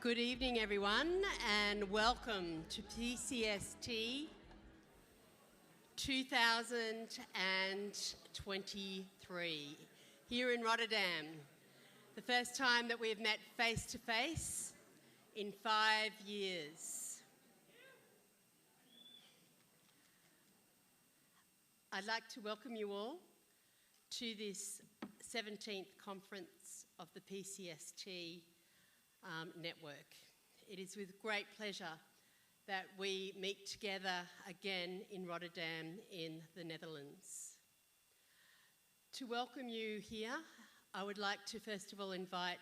Good evening, everyone, and welcome to PCST 2023 here in Rotterdam. The first time that we have met face-to-face in 5 years. I'd like to welcome you all to this 17th conference of the PCST network. It is with great pleasure that we meet together again in Rotterdam in the Netherlands. To welcome you here, I would like to first of all invite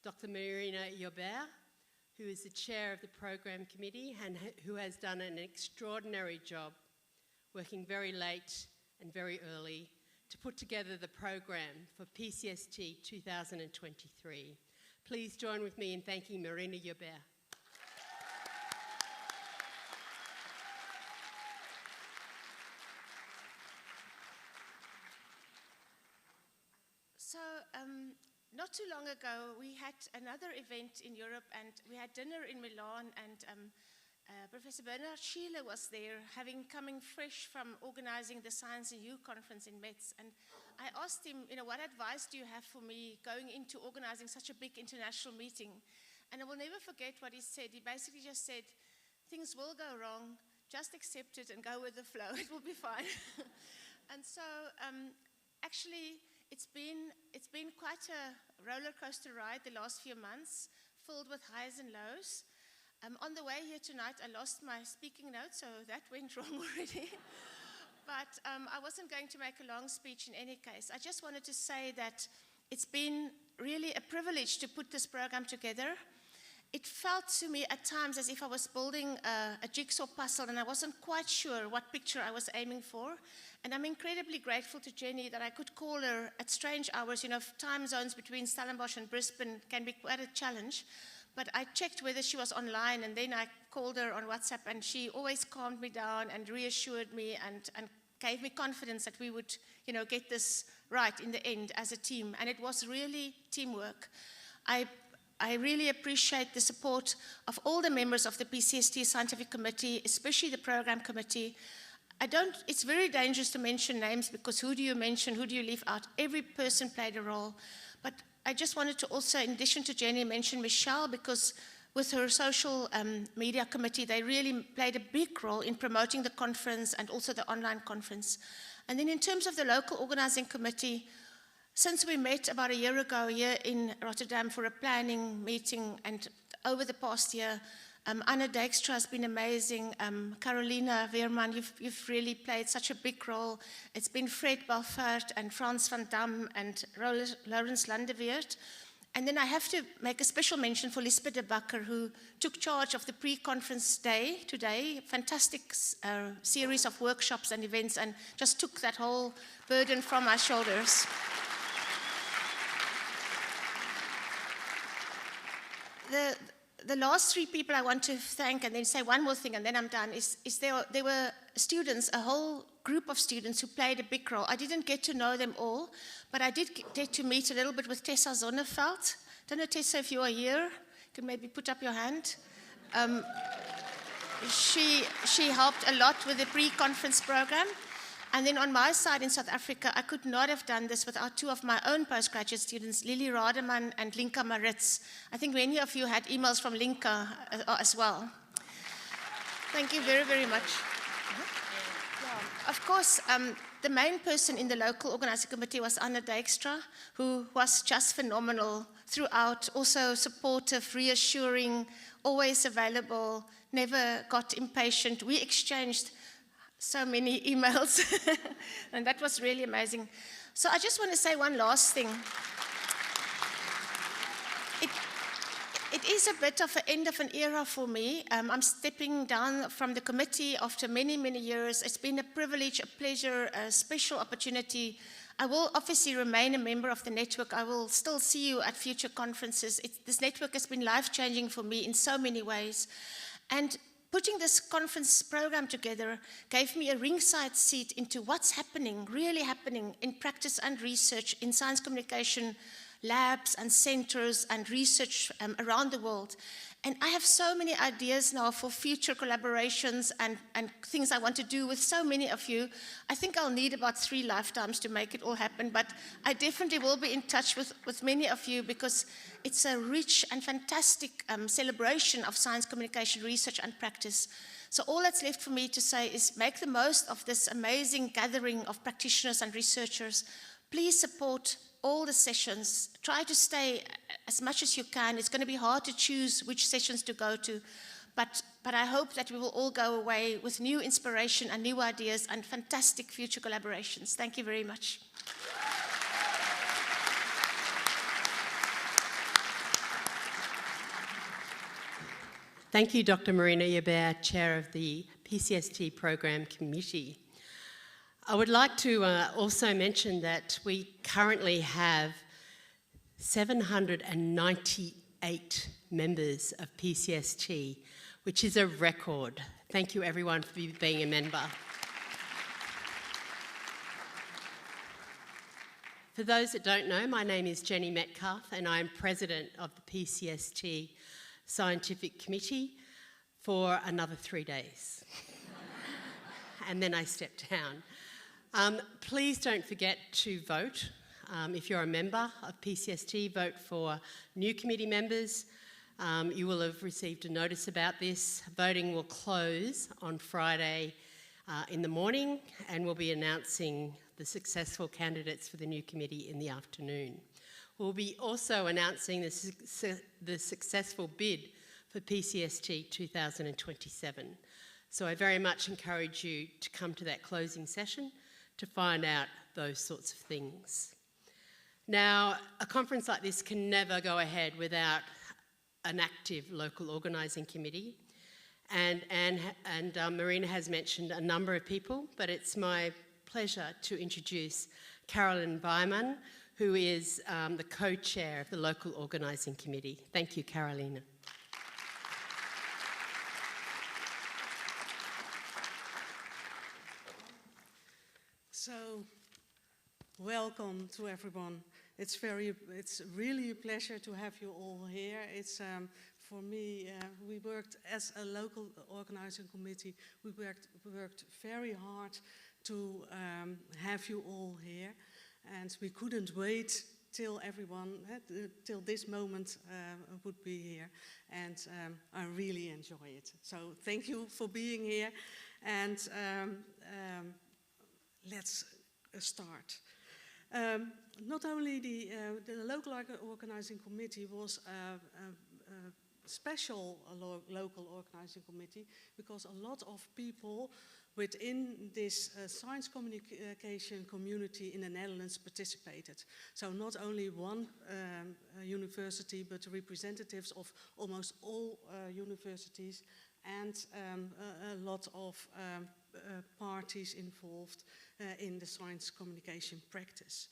Dr. Marina Joubert, who is the chair of the program committee and who has done an extraordinary job working very late and very early to put together the program for PCST 2023. Please join with me in thanking Marina Joubert. So, not too long ago, we had another event in Europe, and we had dinner in Milan, and Professor Bernard Schiele was there, coming fresh from organizing the Science and You conference in Metz. And I asked him, what advice do you have for me going into organizing such a big international meeting? And I will never forget what he said. He basically just said, things will go wrong, just accept it and go with the flow, it will be fine. And so, actually, it's been quite a roller coaster ride the last few months, filled with highs and lows. On the way here tonight, I lost my speaking notes, so that went wrong already. But I wasn't going to make a long speech in any case. I just wanted to say that it's been really a privilege to put this program together. It felt to me at times as if I was building a jigsaw puzzle, and I wasn't quite sure what picture I was aiming for. And I'm incredibly grateful to Jenni that I could call her at strange hours. Time zones between Stellenbosch and Brisbane can be quite a challenge. But I checked whether she was online, and then I called her on WhatsApp, and she always calmed me down and reassured me and gave me confidence that we would, get this right in the end as a team. And it was really teamwork. I really appreciate the support of all the members of the PCST Scientific Committee, especially the Program Committee. It's very dangerous to mention names, because who do you mention, who do you leave out? Every person played a role. But I just wanted to also, in addition to Jenni, mention Michelle, because with her social media committee, they really played a big role in promoting the conference and also the online conference. And then in terms of the local organizing committee, since we met about a year ago here in Rotterdam for a planning meeting, and over the past year, Anna Dijkstra has been amazing. Carolina Wehrmann, you've really played such a big role. It's been Fred Balfert and Frans van Dam and Laurens Landeweert. And then I have to make a special mention for Lisbeth de Bakker, who took charge of the pre-conference day today. Fantastic series of workshops and events, and just took that whole burden from our shoulders. The last three people I want to thank, and then say one more thing and then I'm done, is there were students, a whole group of students who played a big role. I didn't get to know them all, but I did get to meet a little bit with Tessa Zonneveld. Don't know, Tessa, if you are here, you can maybe put up your hand. She helped a lot with the pre-conference program. And then on my side in South Africa, I could not have done this without two of my own postgraduate students, Lily Rademan and Linka Maritz. I think many of you had emails from Linka as well. Thank you very, very much. Of course, the main person in the local organizing committee was Anna Dijkstra, who was just phenomenal throughout, also supportive, reassuring, always available, never got impatient. We exchanged so many emails, and that was really amazing. So I just want to say one last thing. It is a bit of an end of an era for me. I'm stepping down from the committee after many, many years. It's been a privilege, a pleasure, a special opportunity. I will obviously remain a member of the network. I will still see you at future conferences. This network has been life-changing for me in so many ways. And putting this conference program together gave me a ringside seat into what's happening, really happening in practice and research in science communication labs and centers and research around the world. And I have so many ideas now for future collaborations and things I want to do with so many of you. I think I'll need about 3 lifetimes to make it all happen, but I definitely will be in touch with many of you, because it's a rich and fantastic celebration of science communication research and practice. So all that's left for me to say is make the most of this amazing gathering of practitioners and researchers. Please support all the sessions. Try to stay as much as you can. It's going to be hard to choose which sessions to go to, but I hope that we will all go away with new inspiration and new ideas and fantastic future collaborations. Thank you very much. Thank you, Dr. Marina Joubert, Chair of the PCST Program Committee. I would like to also mention that we currently have 798 members of PCST, which is a record. Thank you everyone for being a member. For those that don't know, my name is Jenni Metcalfe and I am President of the PCST Scientific Committee for another 3 days. And then I step down. Please don't forget to vote. If you're a member of PCST, vote for new committee members. You will have received a notice about this. Voting will close on Friday in the morning, and we'll be announcing the successful candidates for the new committee in the afternoon. We'll be also announcing the successful bid for PCST 2027. So I very much encourage you to come to that closing session to find out those sorts of things. Now, a conference like this can never go ahead without an active local organising committee. And Marina has mentioned a number of people, but it's my pleasure to introduce Carolyn Wehrmann, who is the co-chair of the local organising committee. Thank you, Carolina. So, welcome to everyone. It's really a pleasure to have you all here. It's for me, we worked as a local organizing committee. We worked very hard to have you all here, and we couldn't wait till everyone, till this moment would be here, and I really enjoy it. So thank you for being here, and let's start. Not only the local organizing committee was a special local organizing committee, because a lot of people within this science communication community in the Netherlands participated. So not only one university, but representatives of almost all universities, and a lot of parties involved in the science communication practice.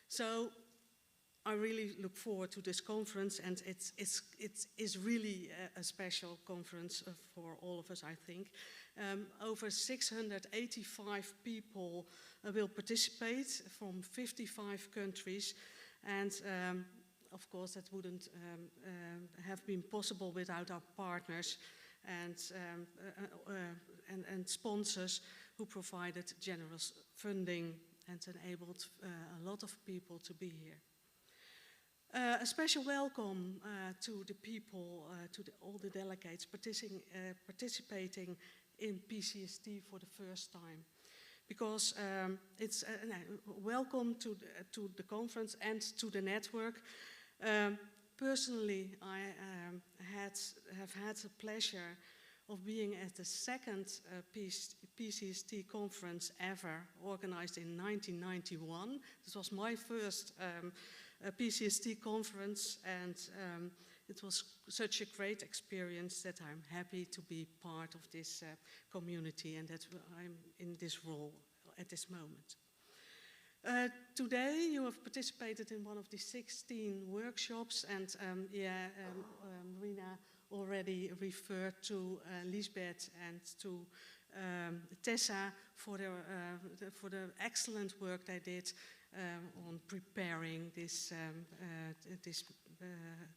So I really look forward to this conference, and it is really a special conference for all of us, I think. Over 685 people will participate from 55 countries, and of course that wouldn't have been possible without our partners and sponsors who provided generous funding and enabled a lot of people to be here. A special welcome to the people, all the delegates participating in PCST for the first time, because it's welcome to the conference and to the network. Personally, I have had the pleasure of being at the second PCST conference ever, organized in 1991. This was my first PCST conference, and it was such a great experience that I'm happy to be part of this community, and that I'm in this role at this moment. Today you have participated in one of the 16 workshops, and Marina already referred to Lisbeth and to Tessa for the excellent work they did on preparing this,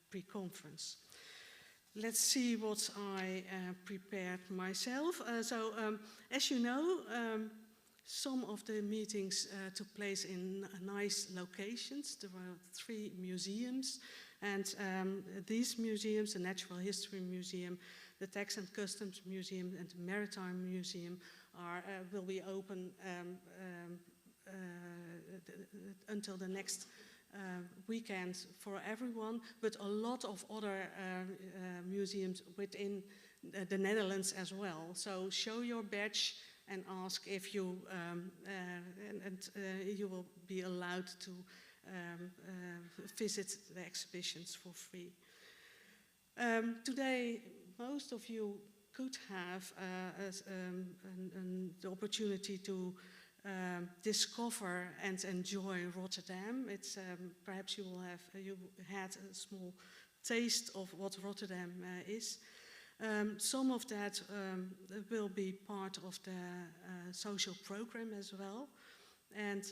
pre-conference. Let's see what I prepared myself. As you know, some of the meetings took place in nice locations. There were 3 museums, and these museums, the Natural History Museum, the Tax and Customs Museum, and the Maritime Museum will be open until the next weekend for everyone, but a lot of other museums within the Netherlands as well. So show your badge and ask if you, you will be allowed to visit the exhibitions for free. Today, most of you could have the opportunity to discover and enjoy Rotterdam. It's perhaps you had a small taste of what Rotterdam is. Some of that will be part of the social program as well. And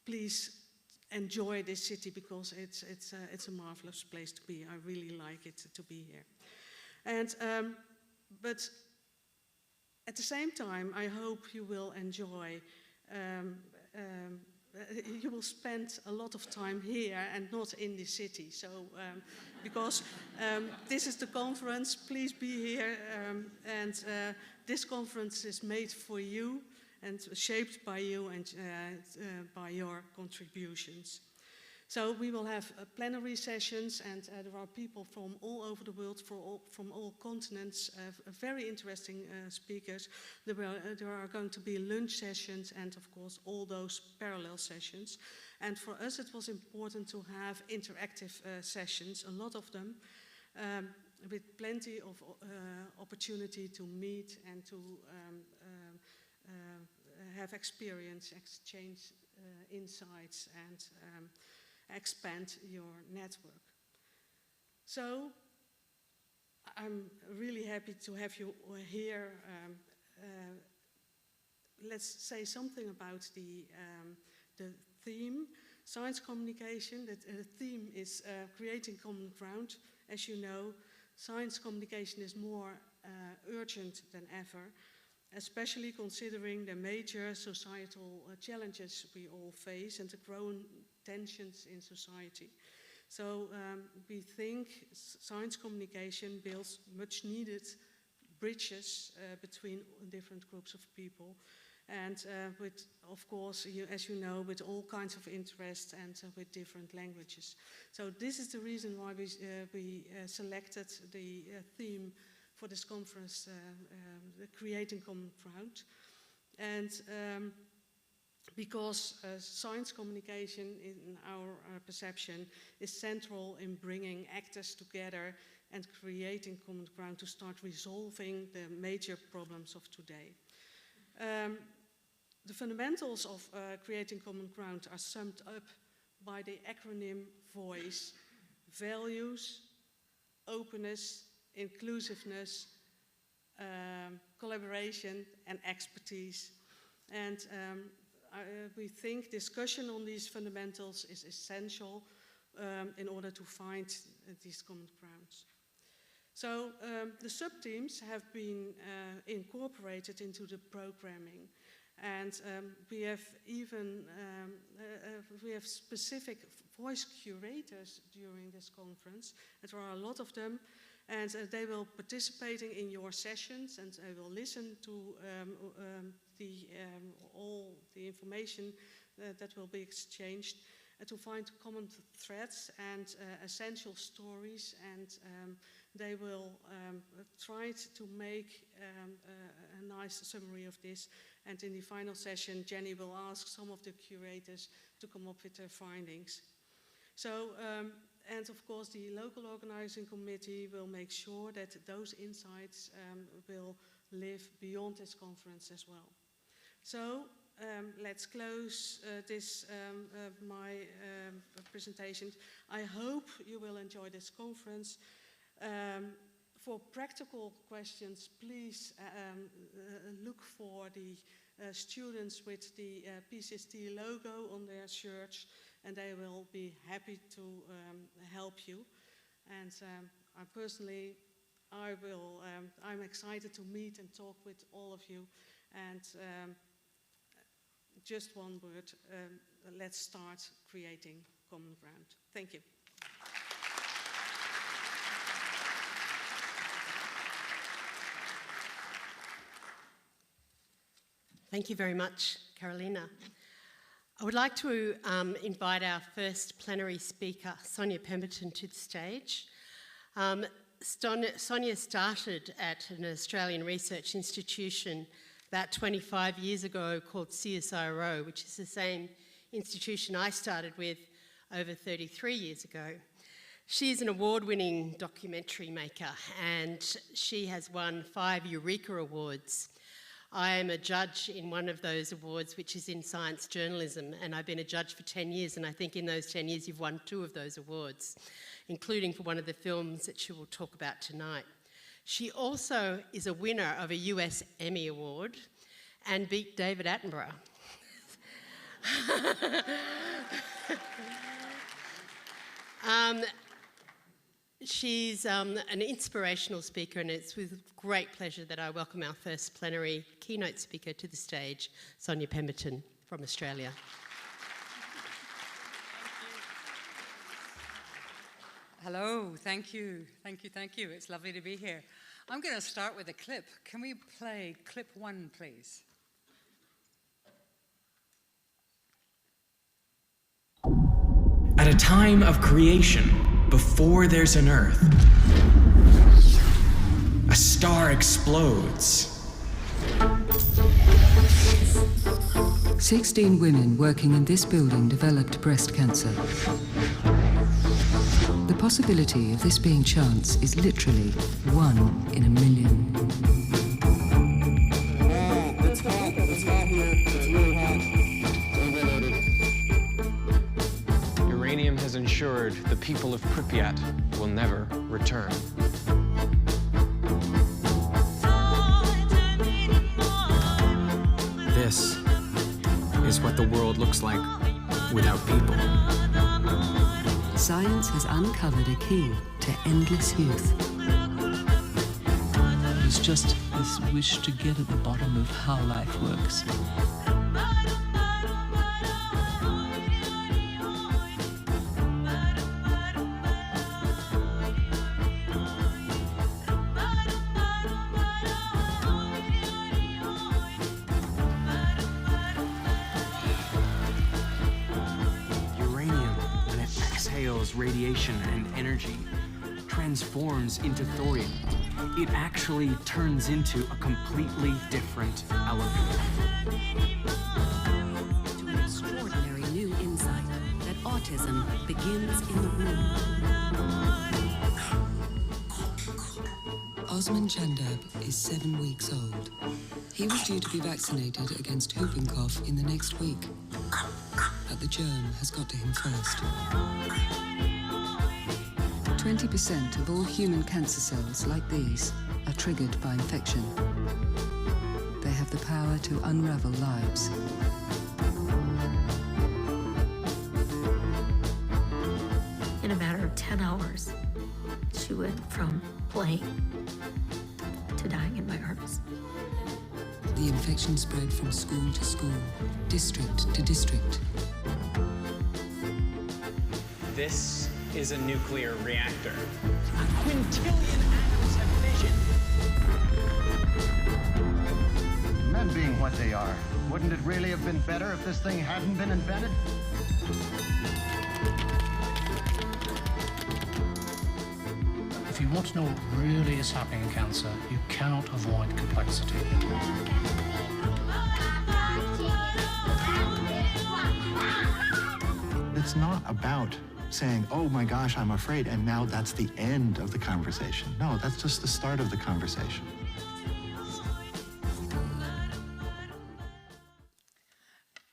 please enjoy this city because it's a marvelous place to be. I really like it to be here. And but at the same time, I hope you will enjoy, you will spend a lot of time here and not in the city. So, because this is the conference, please be here. And this conference is made for you and shaped by you and by your contributions. So we will have plenary sessions, and there are people from all over the world, from all continents, very interesting speakers. There are going to be lunch sessions and, of course, all those parallel sessions. And for us, it was important to have interactive sessions, a lot of them, with plenty of opportunity to meet and to have experience, exchange insights, and expand your network. So I'm really happy to have you here. Let's say something about the theme, science communication. The theme is creating common ground. As you know, science communication is more urgent than ever, especially considering the major societal challenges we all face and the growing tensions in society. So we think science communication builds much needed bridges between different groups of people, and with, of course, as you know, with all kinds of interests and with different languages. So this is the reason why we selected the theme for this conference, creating common ground. And because science communication, in our perception, is central in bringing actors together and creating common ground to start resolving the major problems of today. The fundamentals of creating common ground are summed up by the acronym VOICE: values, openness, inclusiveness, collaboration, and expertise. And we think discussion on these fundamentals is essential in order to find these common grounds. So the sub-themes have been incorporated into the programming, and we have even we have specific voice curators during this conference, and there are a lot of them. And they will participate in your sessions, and they will listen to all the information that will be exchanged, to find common threads and essential stories, and they will try to make a nice summary of this. And in the final session, Jenni will ask some of the curators to come up with their findings. So. And of course, the local organizing committee will make sure that those insights will live beyond this conference as well. So let's close my presentation. I hope you will enjoy this conference. For practical questions, please look for the students with the PCST logo on their shirts, and they will be happy to help you. And I'm excited to meet and talk with all of you. And just one word, let's start creating common ground. Thank you. Thank you very much, Carolina. I would like to invite our first plenary speaker, Sonya Pemberton, to the stage. Sonya started at an Australian research institution about 25 years ago called CSIRO, which is the same institution I started with over 33 years ago. She is an award-winning documentary maker, and she has won 5 Eureka Awards. I am a judge in one of those awards, which is in science journalism, and I've been a judge for 10 years, and I think in those 10 years you've won 2 of those awards, including for one of the films that she will talk about tonight. She also is a winner of a US Emmy Award and beat David Attenborough. She's an inspirational speaker, and it's with great pleasure that I welcome our first plenary keynote speaker to the stage, Sonya Pemberton from Australia. Hello, thank you. It's lovely to be here. I'm going to start with a clip. Can we play clip 1, please? At a time of creation, before there's an earth, a star explodes. 16 women working in this building developed breast cancer. The possibility of this being chance is literally 1 in a million. It's hot here. It's really hot. Overloaded. Uranium has ensured the people of Pripyat will never return. This is what the world looks like without people. Science has uncovered a key to endless youth. It's just this wish to get at the bottom of how life works. Radiation and energy transforms into thorium. It actually turns into a completely different element. To an extraordinary new insight that autism begins in the womb. Osman Chandab is 7 weeks old. He was due to be vaccinated against whooping cough in the next week, but the germ has got to him first. 20% of all human cancer cells, like these, are triggered by infection. They have the power to unravel lives. In a matter of 10 hours, she went from playing to dying in my arms. The infection spread from school to school, district to district. This is a nuclear reactor. A quintillion atoms have fission. Men being what they are, wouldn't it really have been better if this thing hadn't been invented? If you want to know what really is happening in cancer, you cannot avoid complexity. It's not about saying, oh my gosh, I'm afraid, and now that's the end of the conversation. No, that's just the start of the conversation.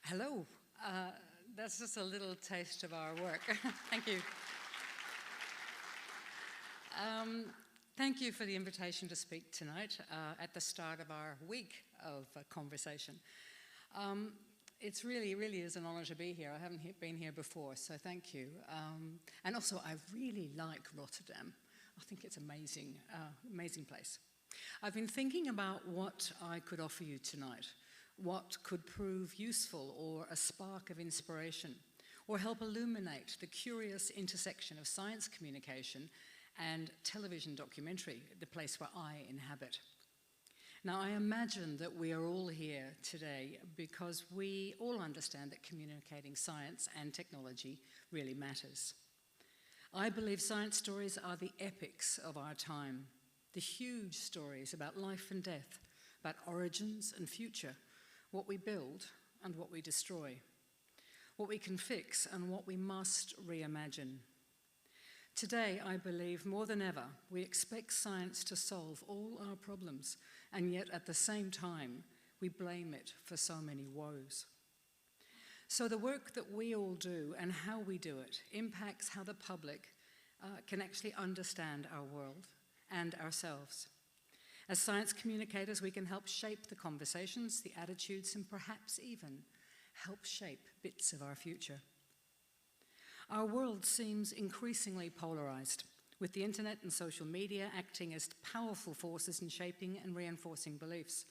Hello. That's just a little taste of our work. Thank you. Thank you for the invitation to speak tonight at the start of our week of conversation. It really is an honor to be here. I haven't been here before, so thank you. And also, I really like Rotterdam. I think it's amazing, amazing place. I've been thinking about what I could offer you tonight, what could prove useful or a spark of inspiration, or help illuminate the curious intersection of science communication and television documentary, the place where I inhabit. Now, I imagine that we are all here today because we all understand that communicating science and technology really matters. I believe science stories are the epics of our time, the huge stories about life and death, about origins and future, what we build and what we destroy, what we can fix and what we must reimagine. Today, I believe more than ever, we expect science to solve all our problems, and yet at the same time, we blame it for so many woes. So the work that we all do and how we do it impacts how the public can actually understand our world and ourselves. As science communicators, we can help shape the conversations, the attitudes, and perhaps even help shape bits of our future. Our world seems increasingly polarised, with the internet and social media acting as powerful forces in shaping and reinforcing beliefs.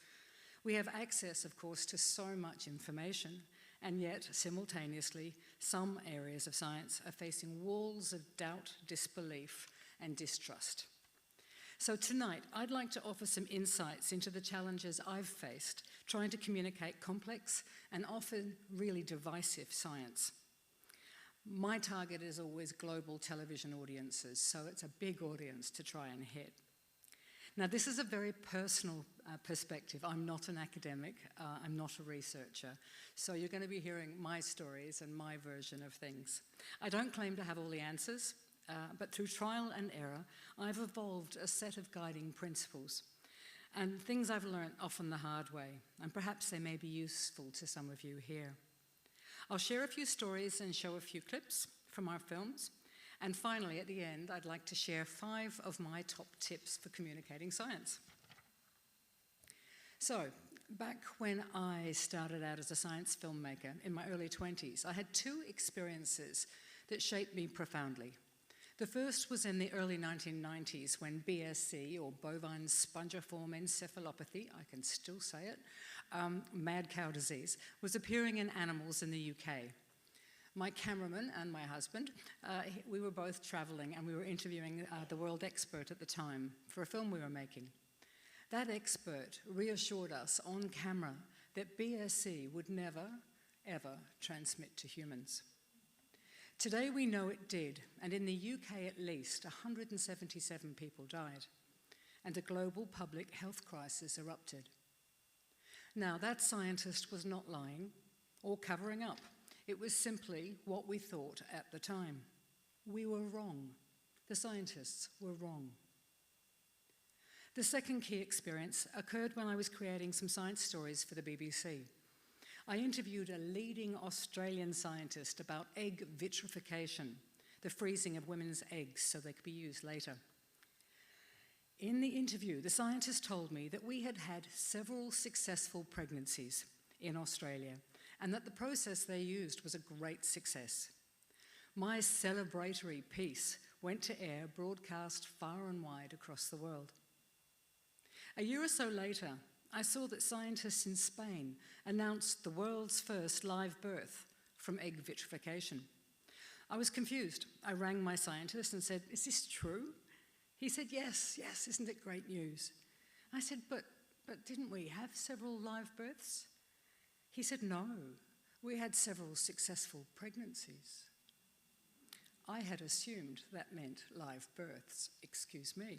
We have access, of course, to so much information, and yet, simultaneously, some areas of science are facing walls of doubt, disbelief, and distrust. So tonight, I'd like to offer some insights into the challenges I've faced trying to communicate complex and often really divisive science. My target is always global television audiences, so it's a big audience to try and hit. Now, this is a very personal perspective. I'm not an academic, I'm not a researcher, so you're going to be hearing my stories and my version of things. I don't claim to have all the answers, but through trial and error, I've evolved a set of guiding principles and things I've learned often the hard way, and perhaps they may be useful to some of you here. I'll share a few stories and show a few clips from our films. And finally, at the end, I'd like to share 5 of my top tips for communicating science. So, back when I started out as a science filmmaker in my early 20s, I had 2 experiences that shaped me profoundly. The first was in the early 1990s when BSE, or bovine spongiform encephalopathy, I can still say it, mad cow disease, was appearing in animals in the UK. My cameraman and my husband, we were both traveling and we were interviewing the world expert at the time for a film we were making. That expert reassured us on camera that BSE would never, ever transmit to humans. Today we know it did, and in the UK at least, 177 people died, and a global public health crisis erupted. Now, that scientist was not lying or covering up. It was simply what we thought at the time. We were wrong. The scientists were wrong. The second key experience occurred when I was creating some science stories for the BBC. I interviewed a leading Australian scientist about egg vitrification, the freezing of women's eggs so they could be used later. In the interview, the scientist told me that we had had several successful pregnancies in Australia and that the process they used was a great success. My celebratory piece went to air, broadcast far and wide across the world. A year or so later, I saw that scientists in Spain announced the world's first live birth from egg vitrification. I was confused. I rang my scientist and said, "Is this true?" He said, yes, isn't it great news? I said, but didn't we have several live births? He said, no, we had several successful pregnancies. I had assumed that meant live births, excuse me.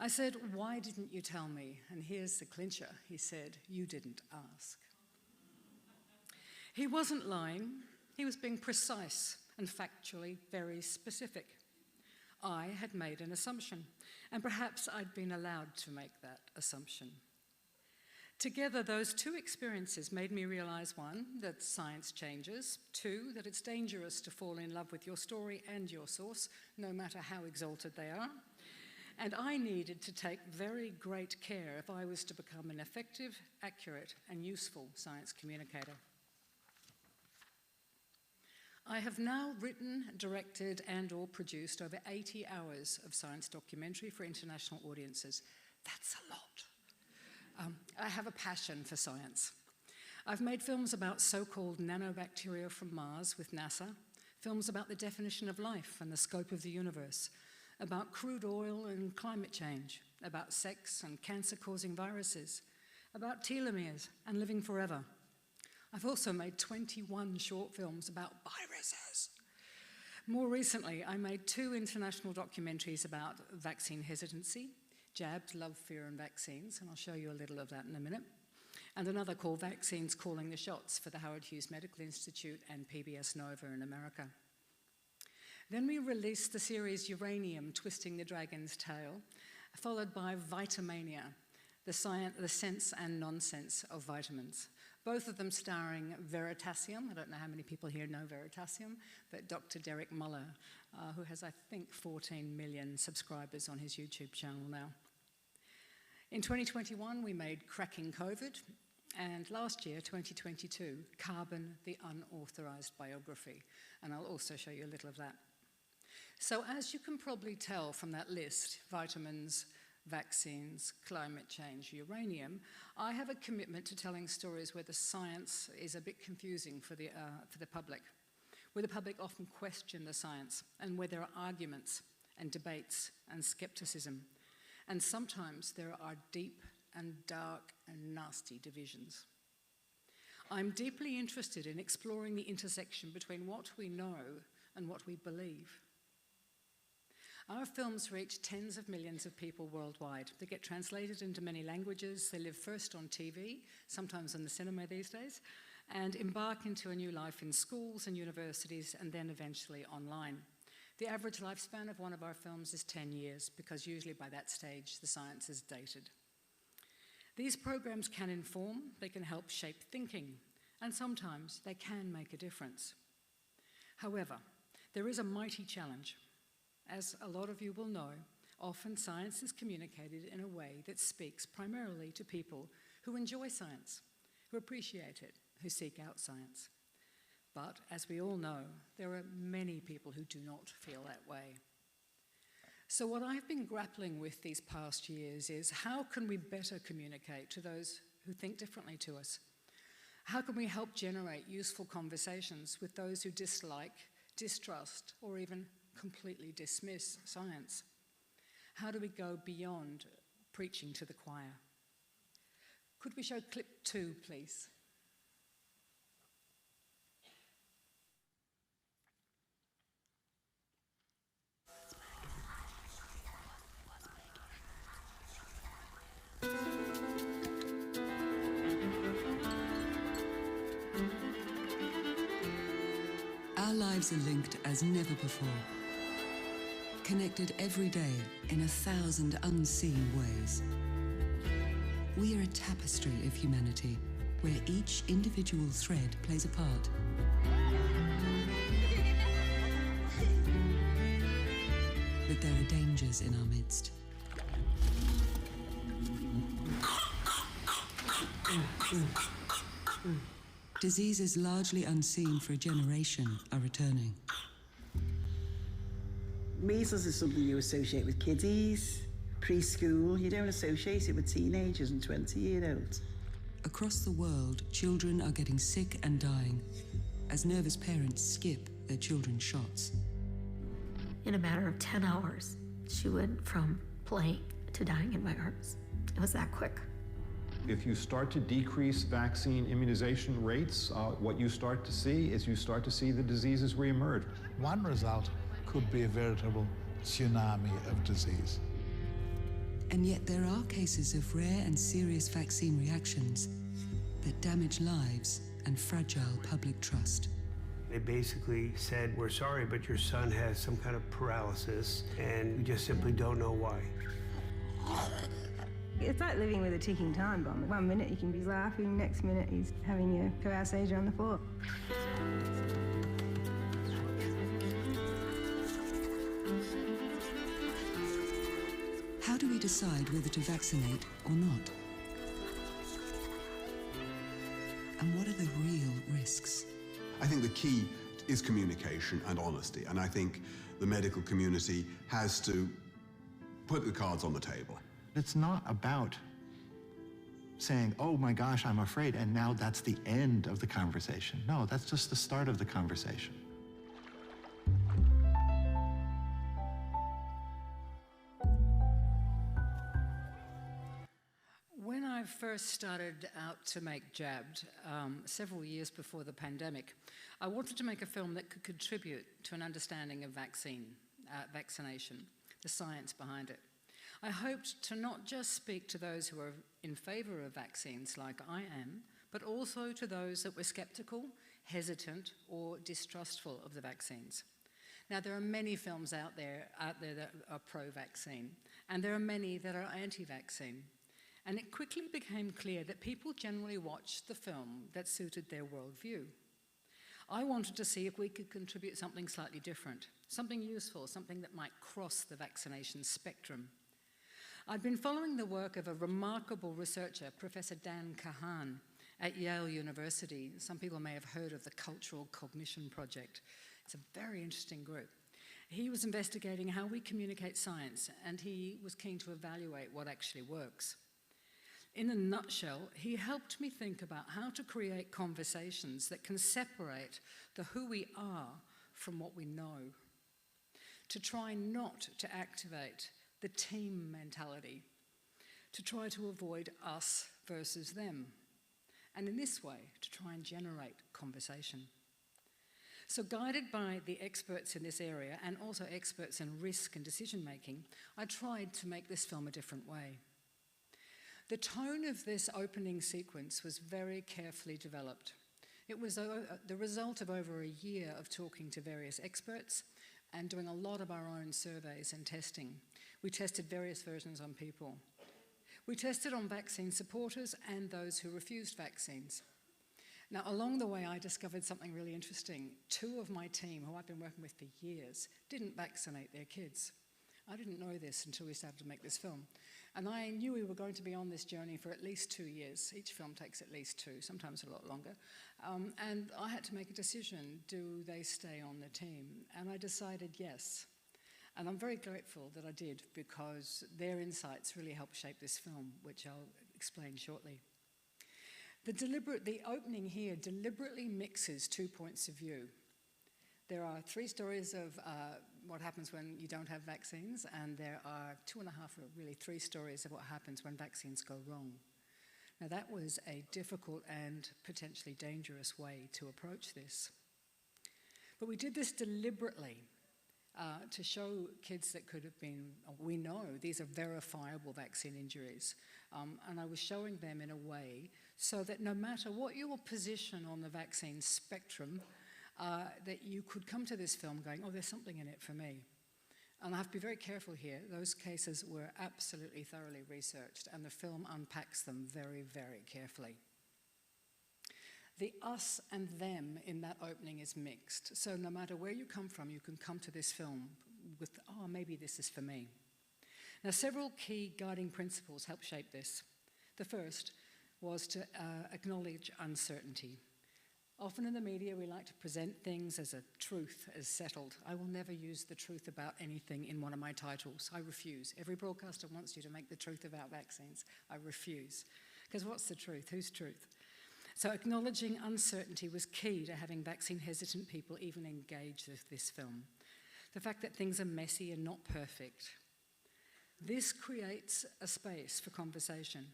I said, why didn't you tell me? And here's the clincher. He said, you didn't ask. He wasn't lying. He was being precise and factually very specific. I had made an assumption, and perhaps I'd been allowed to make that assumption. Together, those 2 experiences made me realize, 1, that science changes, 2, that it's dangerous to fall in love with your story and your source, no matter how exalted they are, And I needed to take very great care if I was to become an effective, accurate, and useful science communicator. I have now written, directed, and/or produced over 80 hours of science documentary for international audiences. That's a lot. I have a passion for science. I've made films about so-called nanobacteria from Mars with NASA, films about the definition of life and the scope of the universe, about crude oil and climate change, about sex and cancer-causing viruses, about telomeres and living forever. I've also made 21 short films about viruses. More recently, I made 2 international documentaries about vaccine hesitancy, Jabs, Love, Fear and Vaccines, and I'll show you a little of that in a minute, and another called Vaccines Calling the Shots for the Howard Hughes Medical Institute and PBS Nova in America. Then we released the series Uranium, Twisting the Dragon's Tail, followed by Vitamania, the sense and nonsense of vitamins, both of them starring Veritasium. I don't know how many people here know Veritasium, but Dr. Derek Muller, who has, I think, 14 million subscribers on his YouTube channel now. In 2021, we made Cracking COVID, and last year, 2022, Carbon, the Unauthorised Biography, and I'll also show you a little of that. So as you can probably tell from that list, vitamins, vaccines, climate change, uranium, I have a commitment to telling stories where the science is a bit confusing for the public, where the public often question the science, and where there are arguments and debates and skepticism. And sometimes there are deep and dark and nasty divisions. I'm deeply interested in exploring the intersection between what we know and what we believe. Our films reach tens of millions of people worldwide. They get translated into many languages. They live first on TV, sometimes in the cinema these days, and embark into a new life in schools and universities, and then eventually online. The average lifespan of one of our films is 10 years, because usually by that stage the science is dated. These programs can inform, they can help shape thinking, and sometimes they can make a difference. However, there is a mighty challenge. As a lot of you will know, often science is communicated in a way that speaks primarily to people who enjoy science, who appreciate it, who seek out science. But as we all know, there are many people who do not feel that way. So what I've been grappling with these past years is, how can we better communicate to those who think differently to us? How can we help generate useful conversations with those who dislike, distrust, or even completely dismiss science? How do we go beyond preaching to the choir? Could we show clip 2, please? Our lives are linked as never before. Connected every day in 1,000 unseen ways. We are a tapestry of humanity, where each individual thread plays a part. But there are dangers in our midst. Diseases largely unseen for a generation are returning. Measles is something you associate with kiddies, preschool. You don't associate it with teenagers and 20-year-olds. Across the world, children are getting sick and dying as nervous parents skip their children's shots. In a matter of 10 hours, she went from playing to dying in my arms. It was that quick. If you start to decrease vaccine immunization rates, what you start to see is the diseases reemerge. One result could be a veritable tsunami of disease. And yet there are cases of rare and serious vaccine reactions that damage lives and fragile public trust. They basically said, "We're sorry, but your son has some kind of paralysis, and we just simply don't know why." It's like living with a ticking time bomb. 1 minute he can be laughing, next minute he's having a collapse seizure on the floor. How do we decide whether to vaccinate or not? And what are the real risks? I think the key is communication and honesty, and I think the medical community has to put the cards on the table. It's not about saying, oh my gosh, I'm afraid, and now that's the end of the conversation. No, that's just the start of the conversation. When I first started out to make Jabbed, several years before the pandemic, I wanted to make a film that could contribute to an understanding of vaccination, the science behind it. I hoped to not just speak to those who are in favour of vaccines like I am, but also to those that were sceptical, hesitant, or distrustful of the vaccines. Now, there are many films out there that are pro-vaccine, and there are many that are anti-vaccine. And it quickly became clear that people generally watched the film that suited their worldview. I wanted to see if we could contribute something slightly different, something useful, something that might cross the vaccination spectrum. I'd been following the work of a remarkable researcher, Professor Dan Kahan, at Yale University. Some people may have heard of the Cultural Cognition Project. It's a very interesting group. He was investigating how we communicate science, and he was keen to evaluate what actually works. In a nutshell, he helped me think about how to create conversations that can separate the who we are from what we know, to try not to activate the team mentality, to try to avoid us versus them, and in this way, to try and generate conversation. So guided by the experts in this area and also experts in risk and decision making, I tried to make this film a different way. The tone of this opening sequence was very carefully developed. It was the result of over a year of talking to various experts and doing a lot of our own surveys and testing. We tested various versions on people. We tested on vaccine supporters and those who refused vaccines. Now, along the way, I discovered something really interesting. 2 of my team, who I've been working with for years, didn't vaccinate their kids. I didn't know this until we started to make this film. And I knew we were going to be on this journey for at least 2 years. Each film takes at least 2, sometimes a lot longer. And I had to make a decision, do they stay on the team? And I decided yes. And I'm very grateful that I did, because their insights really helped shape this film, which I'll explain shortly. The opening here deliberately mixes 2 points of view. There are 3 stories of what happens when you don't have vaccines, and there are 2.5, or really 3 stories of what happens when vaccines go wrong. Now, that was a difficult and potentially dangerous way to approach this. But we did this deliberately to show kids that could have been, we know these are verifiable vaccine injuries, and I was showing them in a way so that no matter what your position on the vaccine spectrum, that you could come to this film going, oh, there's something in it for me. And I have to be very careful here. Those cases were absolutely thoroughly researched, and the film unpacks them very, very carefully. The us and them in that opening is mixed. So no matter where you come from, you can come to this film with, oh, maybe this is for me. Now, several key guiding principles help shape this. The first was to acknowledge uncertainty. Often in the media, we like to present things as a truth, as settled. I will never use the truth about anything in one of my titles. I refuse. Every broadcaster wants you to make the truth about vaccines. I refuse. Because what's the truth? Whose truth? So acknowledging uncertainty was key to having vaccine-hesitant people even engage with this film. The fact that things are messy and not perfect. This creates a space for conversation.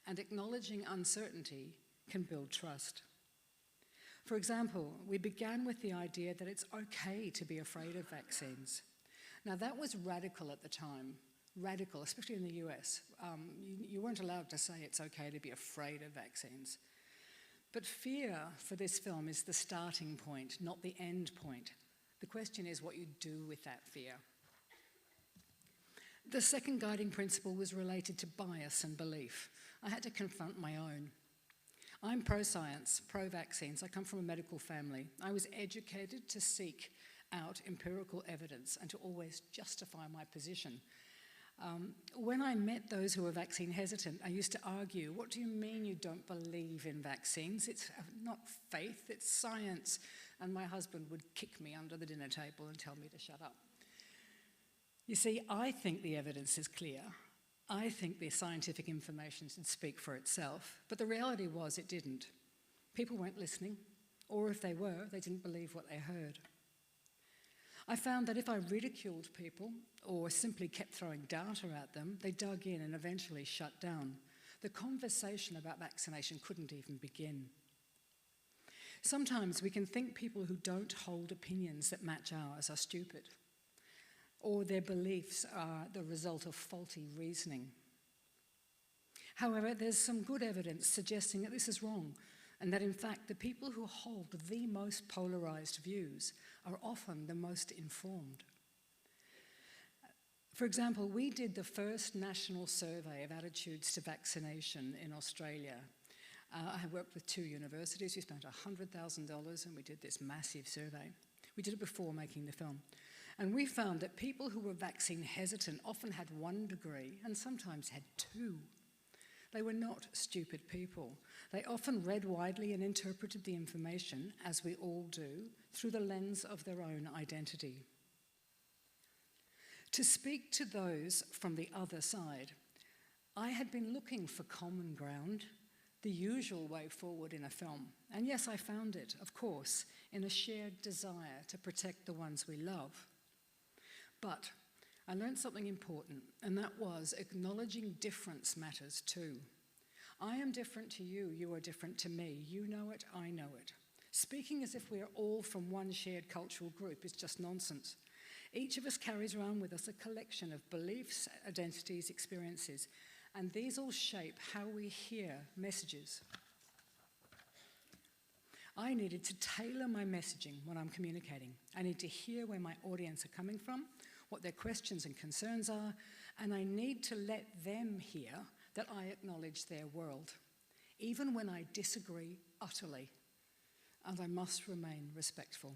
And acknowledging uncertainty can build trust. For example, we began with the idea that it's okay to be afraid of vaccines. Now, that was radical at the time. Radical, especially in the US. You weren't allowed to say it's okay to be afraid of vaccines. But fear for this film is the starting point, not the end point. The question is what you do with that fear. The second guiding principle was related to bias and belief. I had to confront my own. I'm pro-science, pro-vaccines. I come from a medical family. I was educated to seek out empirical evidence and to always justify my position. When I met those who were vaccine hesitant, I used to argue, what do you mean you don't believe in vaccines? It's not faith, it's science. And my husband would kick me under the dinner table and tell me to shut up. You see, I think the evidence is clear. I think the scientific information should speak for itself. But the reality was it didn't. People weren't listening, or if they were, they didn't believe what they heard. I found that if I ridiculed people or simply kept throwing data at them, they dug in and eventually shut down. The conversation about vaccination couldn't even begin. Sometimes we can think people who don't hold opinions that match ours are stupid, or their beliefs are the result of faulty reasoning. However, there's some good evidence suggesting that this is wrong, and that in fact the people who hold the most polarised views are often the most informed. For example, we did the first national survey of attitudes to vaccination in Australia. I have worked with 2 universities. We spent $100,000 and we did this massive survey. We did it before making the film. And we found that people who were vaccine hesitant often had 1 degree and sometimes had 2. They were not stupid people. They often read widely and interpreted the information, as we all do, through the lens of their own identity. To speak to those from the other side, I had been looking for common ground, the usual way forward in a film. And yes, I found it, of course, in a shared desire to protect the ones we love. But I learned something important, and that was acknowledging difference matters too. I am different to you, you are different to me. You know it, I know it. Speaking as if we are all from one shared cultural group is just nonsense. Each of us carries around with us a collection of beliefs, identities, experiences, and these all shape how we hear messages. I needed to tailor my messaging when I'm communicating. I need to hear where my audience are coming from, what their questions and concerns are, and I need to let them hear that I acknowledge their world, even when I disagree utterly, and I must remain respectful.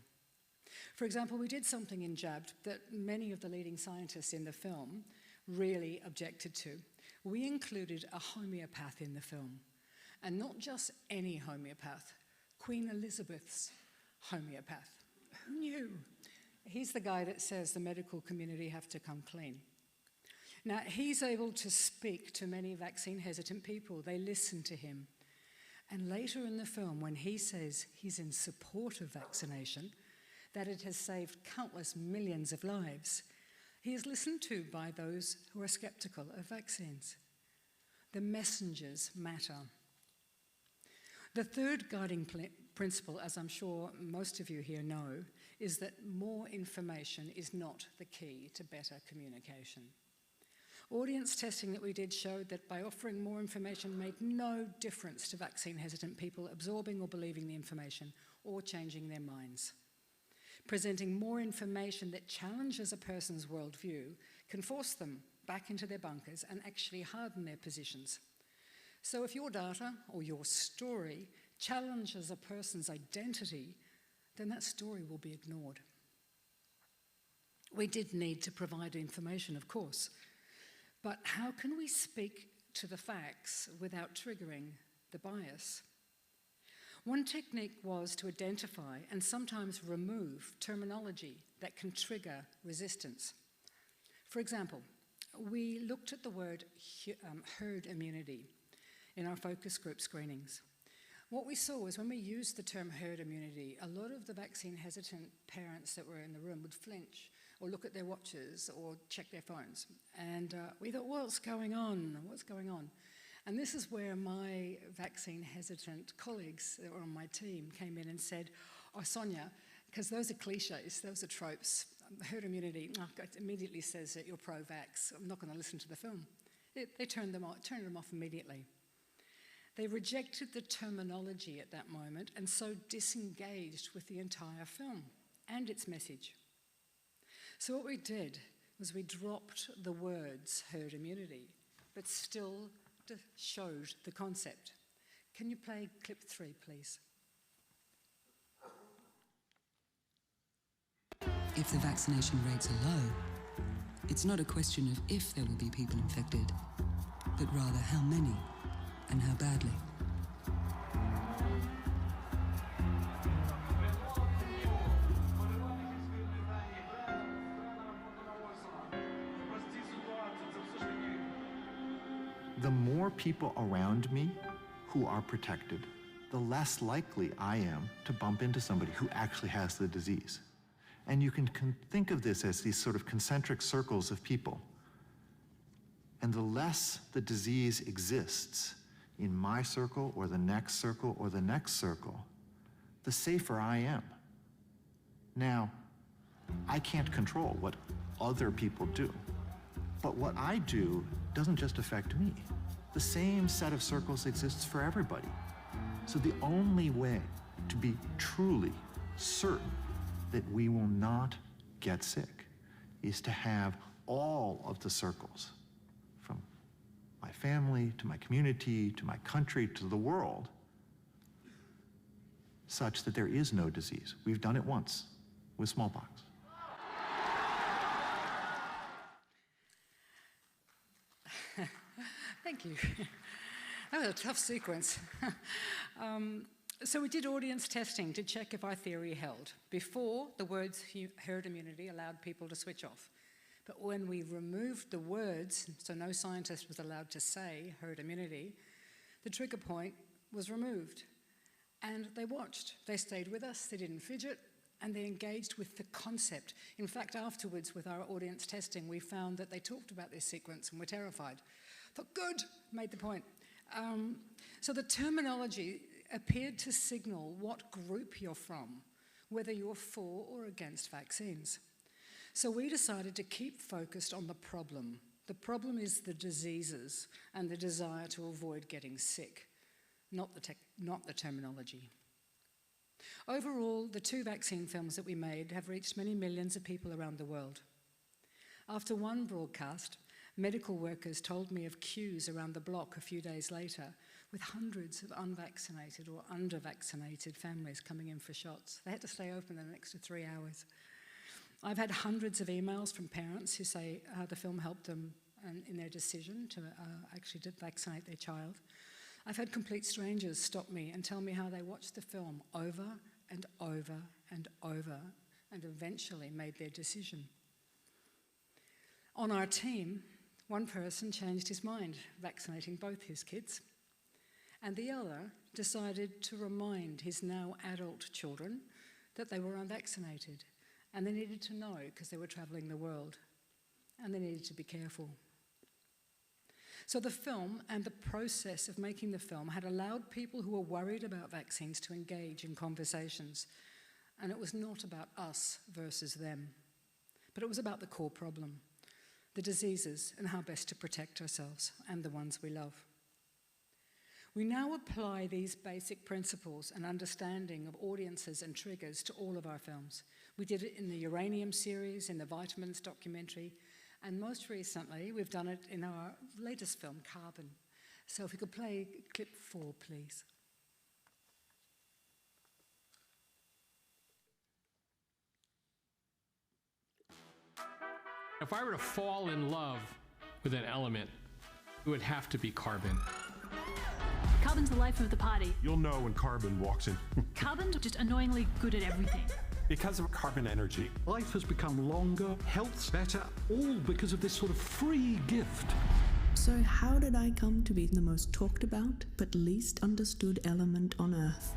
For example, we did something in Joubert that many of the leading scientists in the film really objected to. We included a homeopath in the film, and not just any homeopath, Queen Elizabeth's homeopath. Who knew? He's the guy that says the medical community have to come clean. Now, he's able to speak to many vaccine-hesitant people. They listen to him. And later in the film, when he says he's in support of vaccination, that it has saved countless millions of lives, he is listened to by those who are skeptical of vaccines. The messengers matter. The third guiding principle, as I'm sure most of you here know, is that more information is not the key to better communication. Audience testing that we did showed that by offering more information made no difference to vaccine-hesitant people absorbing or believing the information or changing their minds. Presenting more information that challenges a person's worldview can force them back into their bunkers and actually harden their positions. So if your data or your story challenges a person's identity, then that story will be ignored. We did need to provide information, of course, but how can we speak to the facts without triggering the bias? One technique was to identify and sometimes remove terminology that can trigger resistance. For example, we looked at the word herd immunity in our focus group screenings. What we saw was when we used the term herd immunity, a lot of the vaccine-hesitant parents that were in the room would flinch or look at their watches or check their phones. And we thought, what's going on? What's going on? And this is where my vaccine-hesitant colleagues that were on my team came in and said, oh, Sonya, because those are cliches, those are tropes. Herd immunity it immediately says that you're pro-vax. I'm not going to listen to the film. They turned them off immediately. They rejected the terminology at that moment and so disengaged with the entire film and its message. So what we did was we dropped the words herd immunity, but still showed the concept. Can you play clip 3, please? If the vaccination rates are low, It's not a question of if there will be people infected, but rather how many and how badly. The more people around me who are protected, the less likely I am to bump into somebody who actually has the disease. And you can think of this as these sort of concentric circles of people. And the less the disease exists in my circle or the next circle or the next circle, the safer I am. Now, I can't control what other people do, but what I do doesn't just affect me. The same set of circles exists for everybody. So the only way to be truly certain that we will not get sick is to have all of the circles, from my family to my community to my country to the world, such that there is no disease. We've done it once with smallpox. Thank you. That was a tough sequence. So we did audience testing to check if our theory held. Before, the words herd immunity allowed people to switch off. But when we removed the words, so no scientist was allowed to say herd immunity, the trigger point was removed. And they watched. They stayed with us, they didn't fidget, and they engaged with the concept. In fact, afterwards, with our audience testing, we found that they talked about this sequence and were terrified. Thought, good, made the point. So the terminology appeared to signal what group you're from, whether you're for or against vaccines. So we decided to keep focused on the problem. The problem is the diseases and the desire to avoid getting sick, not the terminology. Overall, the 2 vaccine films that we made have reached many millions of people around the world. After one broadcast, medical workers told me of queues around the block a few days later with hundreds of unvaccinated or under-vaccinated families coming in for shots. They had to stay open an extra 3 hours. I've had hundreds of emails from parents who say how the film helped them in their decision to actually vaccinate their child. I've had complete strangers stop me and tell me how they watched the film over and over and over and eventually made their decision. On our team, one person changed his mind, vaccinating both his kids, and the other decided to remind his now adult children that they were unvaccinated, and they needed to know because they were traveling the world, and they needed to be careful. So the film and the process of making the film had allowed people who were worried about vaccines to engage in conversations, and it was not about us versus them, but it was about the core problem, the diseases and how best to protect ourselves and the ones we love. We now apply these basic principles and understanding of audiences and triggers to all of our films. We did it in the Uranium series, in the Vitamins documentary, and most recently we've done it in our latest film, Carbon. So if we could play clip 4, please. If I were to fall in love with an element, it would have to be carbon. Carbon's the life of the party. You'll know when carbon walks in. Carbon's just annoyingly good at everything. Because of carbon energy. Life has become longer, health's better, all because of this sort of free gift. So how did I come to be the most talked about but least understood element on Earth?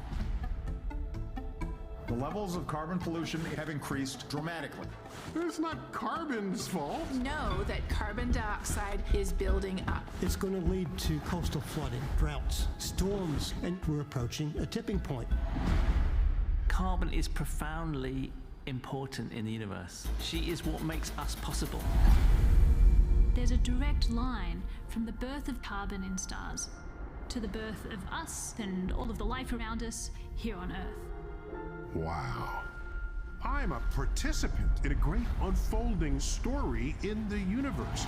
The levels of carbon pollution have increased dramatically. It's not carbon's fault. Know that carbon dioxide is building up. It's going to lead to coastal flooding, droughts, storms, and we're approaching a tipping point. Carbon is profoundly important in the universe. She is what makes us possible. There's a direct line from the birth of carbon in stars to the birth of us and all of the life around us here on Earth. Wow. I'm a participant in a great unfolding story in the universe.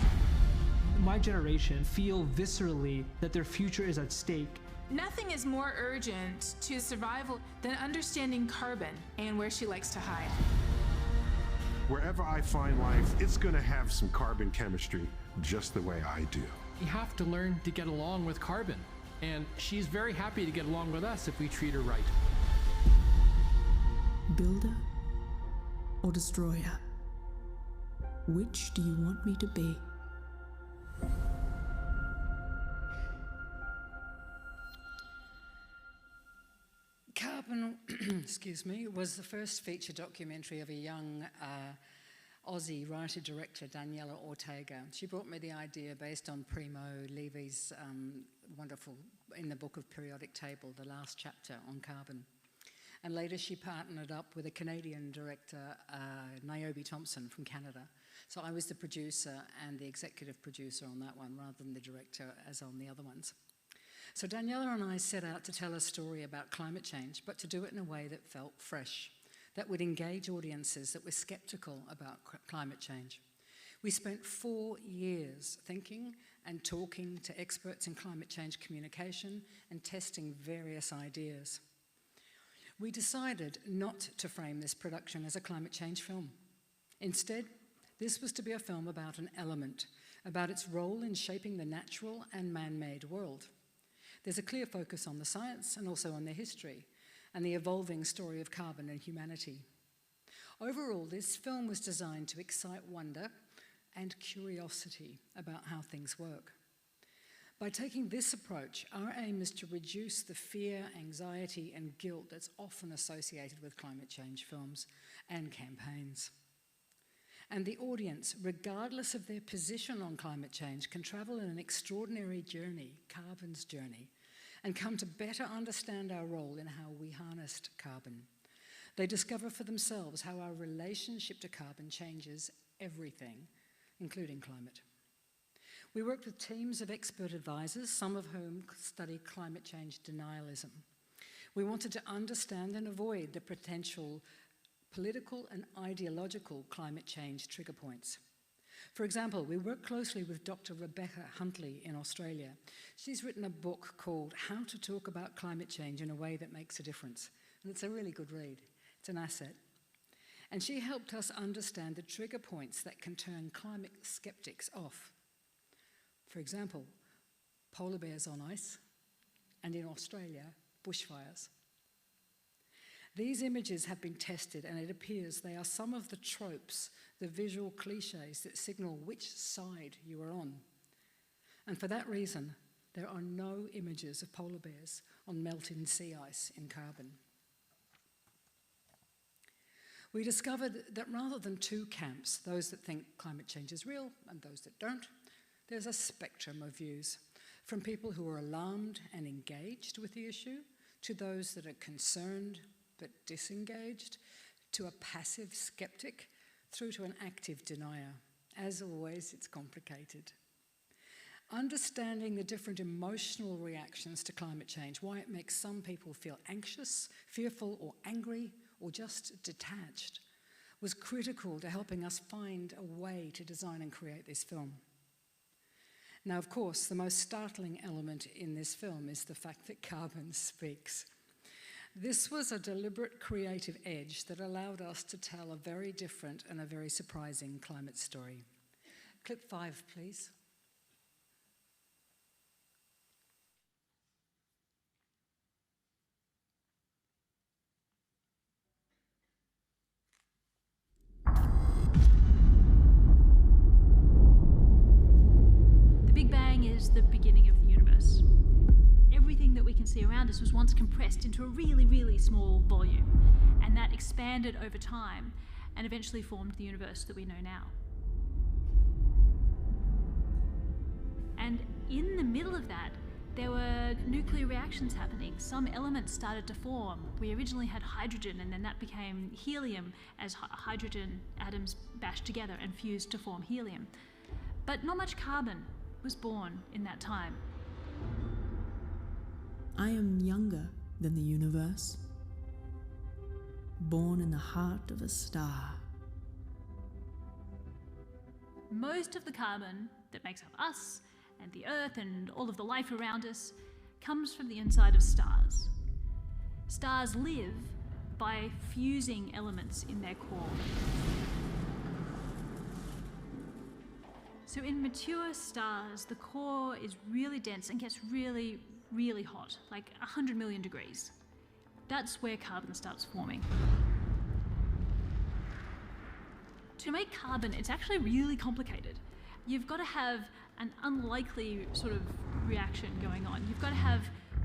My generation feel viscerally that their future is at stake. Nothing is more urgent to survival than understanding carbon and where she likes to hide. Wherever I find life, it's going to have some carbon chemistry, just the way I do. We have to learn to get along with carbon, and she's very happy to get along with us if we treat her right. Builder or destroyer? Which do you want me to be? Carbon, excuse me, was the first feature documentary of a young Aussie writer-director, Daniela Ortega. She brought me the idea based on Primo Levi's wonderful, in the book of Periodic Table, the last chapter on carbon. And later she partnered up with a Canadian director, Niobe Thompson from Canada. So I was the producer and the executive producer on that one, rather than the director as on the other ones. So Daniela and I set out to tell a story about climate change, but to do it in a way that felt fresh, that would engage audiences that were skeptical about climate change. We spent 4 years thinking and talking to experts in climate change communication and testing various ideas. We decided not to frame this production as a climate change film. Instead, this was to be a film about an element, about its role in shaping the natural and man-made world. There's a clear focus on the science and also on the history and the evolving story of carbon and humanity. Overall, this film was designed to excite wonder and curiosity about how things work. By taking this approach, our aim is to reduce the fear, anxiety, and guilt that's often associated with climate change films and campaigns. And the audience, regardless of their position on climate change, can travel in an extraordinary journey, carbon's journey, and come to better understand our role in how we harnessed carbon. They discover for themselves how our relationship to carbon changes everything, including climate. We worked with teams of expert advisors, some of whom study climate change denialism. We wanted to understand and avoid the potential political and ideological climate change trigger points. For example, we work closely with Dr. Rebecca Huntley in Australia. She's written a book called How to Talk About Climate Change in a Way That Makes a Difference. And it's a really good read. It's an asset. And she helped us understand the trigger points that can turn climate skeptics off. For example, polar bears on ice, and in Australia, bushfires. These images have been tested, and it appears they are some of the tropes, the visual cliches that signal which side you are on. And for that reason, there are no images of polar bears on melting sea ice in carbon. We discovered that rather than two camps, those that think climate change is real and those that don't, there's a spectrum of views, from people who are alarmed and engaged with the issue, to those that are concerned but disengaged, to a passive skeptic, through to an active denier. As always, it's complicated. Understanding the different emotional reactions to climate change, why it makes some people feel anxious, fearful, or angry, or just detached, was critical to helping us find a way to design and create this film. Now, of course, the most startling element in this film is the fact that carbon speaks. This was a deliberate creative edge that allowed us to tell a very different and a very surprising climate story. Clip 5, please. The Big Bang is the beginning of the universe. Everything that we can see around us was once compressed into a really, really small volume, and that expanded over time and eventually formed the universe that we know now. And in the middle of that, there were nuclear reactions happening. Some elements started to form. We originally had hydrogen, and then that became helium as hydrogen atoms bashed together and fused to form helium. But not much carbon was born in that time. I am younger than the universe, born in the heart of a star. Most of the carbon that makes up us and the Earth and all of the life around us comes from the inside of stars. Stars live by fusing elements in their core. So in mature stars, the core is really dense and gets really, really hot, like 100 million degrees. That's where carbon starts forming. To make carbon, it's actually really complicated. You've got to have an unlikely sort of reaction going on. You've got to have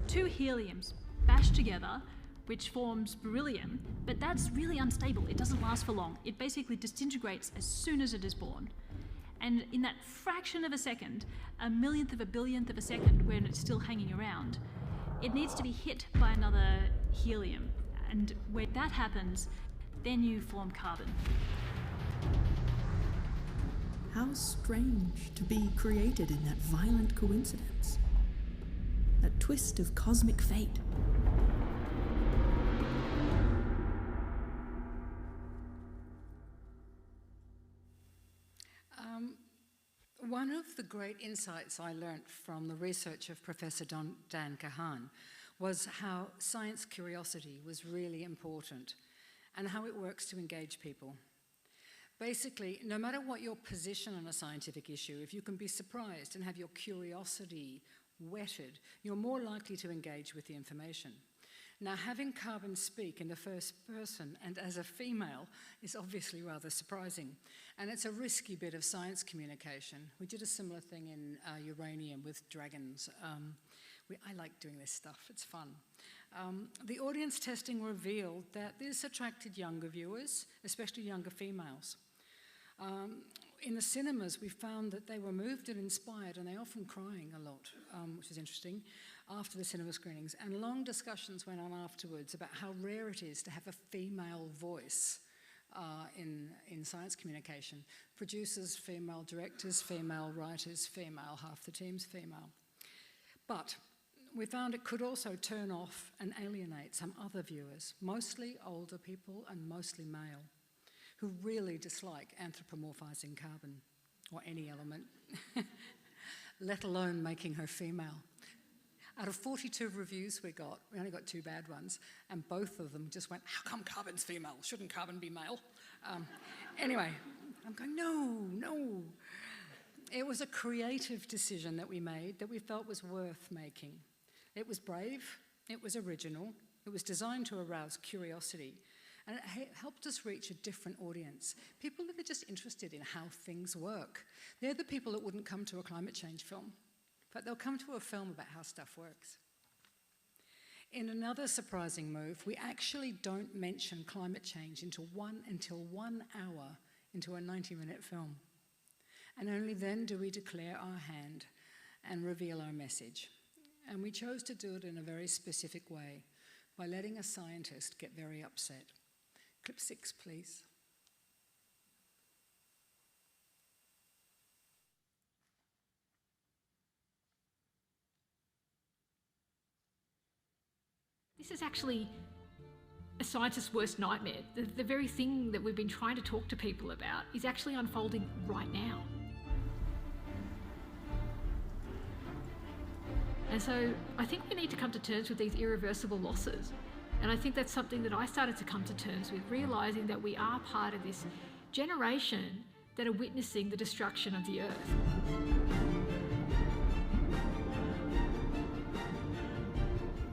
two heliums bashed together, which forms beryllium, but that's really unstable. It doesn't last for long. It basically disintegrates as soon as it is born. And in that fraction of a second, a millionth of a billionth of a second when it's still hanging around, it needs to be hit by another helium. And when that happens, then you form carbon. How strange to be created in that violent coincidence. That twist of cosmic fate. One of the great insights I learnt from the research of Professor Dan Kahan was how science curiosity was really important and how it works to engage people. Basically, no matter what your position on a scientific issue, if you can be surprised and have your curiosity whetted, you're more likely to engage with the information. Now, having carbon speak in the first person and as a female is obviously rather surprising, and it's a risky bit of science communication. We did a similar thing in Uranium with dragons. I like doing this stuff, it's fun. The audience testing revealed that this attracted younger viewers, especially younger females. In the cinemas, we found that they were moved and inspired, and they often crying a lot, which is interesting, after the cinema screenings. And long discussions went on afterwards about how rare it is to have a female voice in science communication. Producers, female directors, female writers, female, half the team's female. But we found it could also turn off and alienate some other viewers, mostly older people and mostly male, who really dislike anthropomorphizing carbon, or any element, let alone making her female. Out of 42 reviews we only got 2 bad ones, and both of them just went, how come carbon's female? Shouldn't carbon be male? Anyway, I'm going, no. It was a creative decision that we made that we felt was worth making. It was brave, it was original, it was designed to arouse curiosity, and it helped us reach a different audience. People that are just interested in how things work. They're the people that wouldn't come to a climate change film, but they'll come to a film about how stuff works. In another surprising move, we actually don't mention climate change until 1 hour into a 90-minute film. And only then do we declare our hand and reveal our message. And we chose to do it in a very specific way, by letting a scientist get very upset. Clip 6, please. This is actually a scientist's worst nightmare. The very thing that we've been trying to talk to people about is actually unfolding right now. And so I think we need to come to terms with these irreversible losses. And I think that's something that I started to come to terms with, realising that we are part of this generation that are witnessing the destruction of the Earth.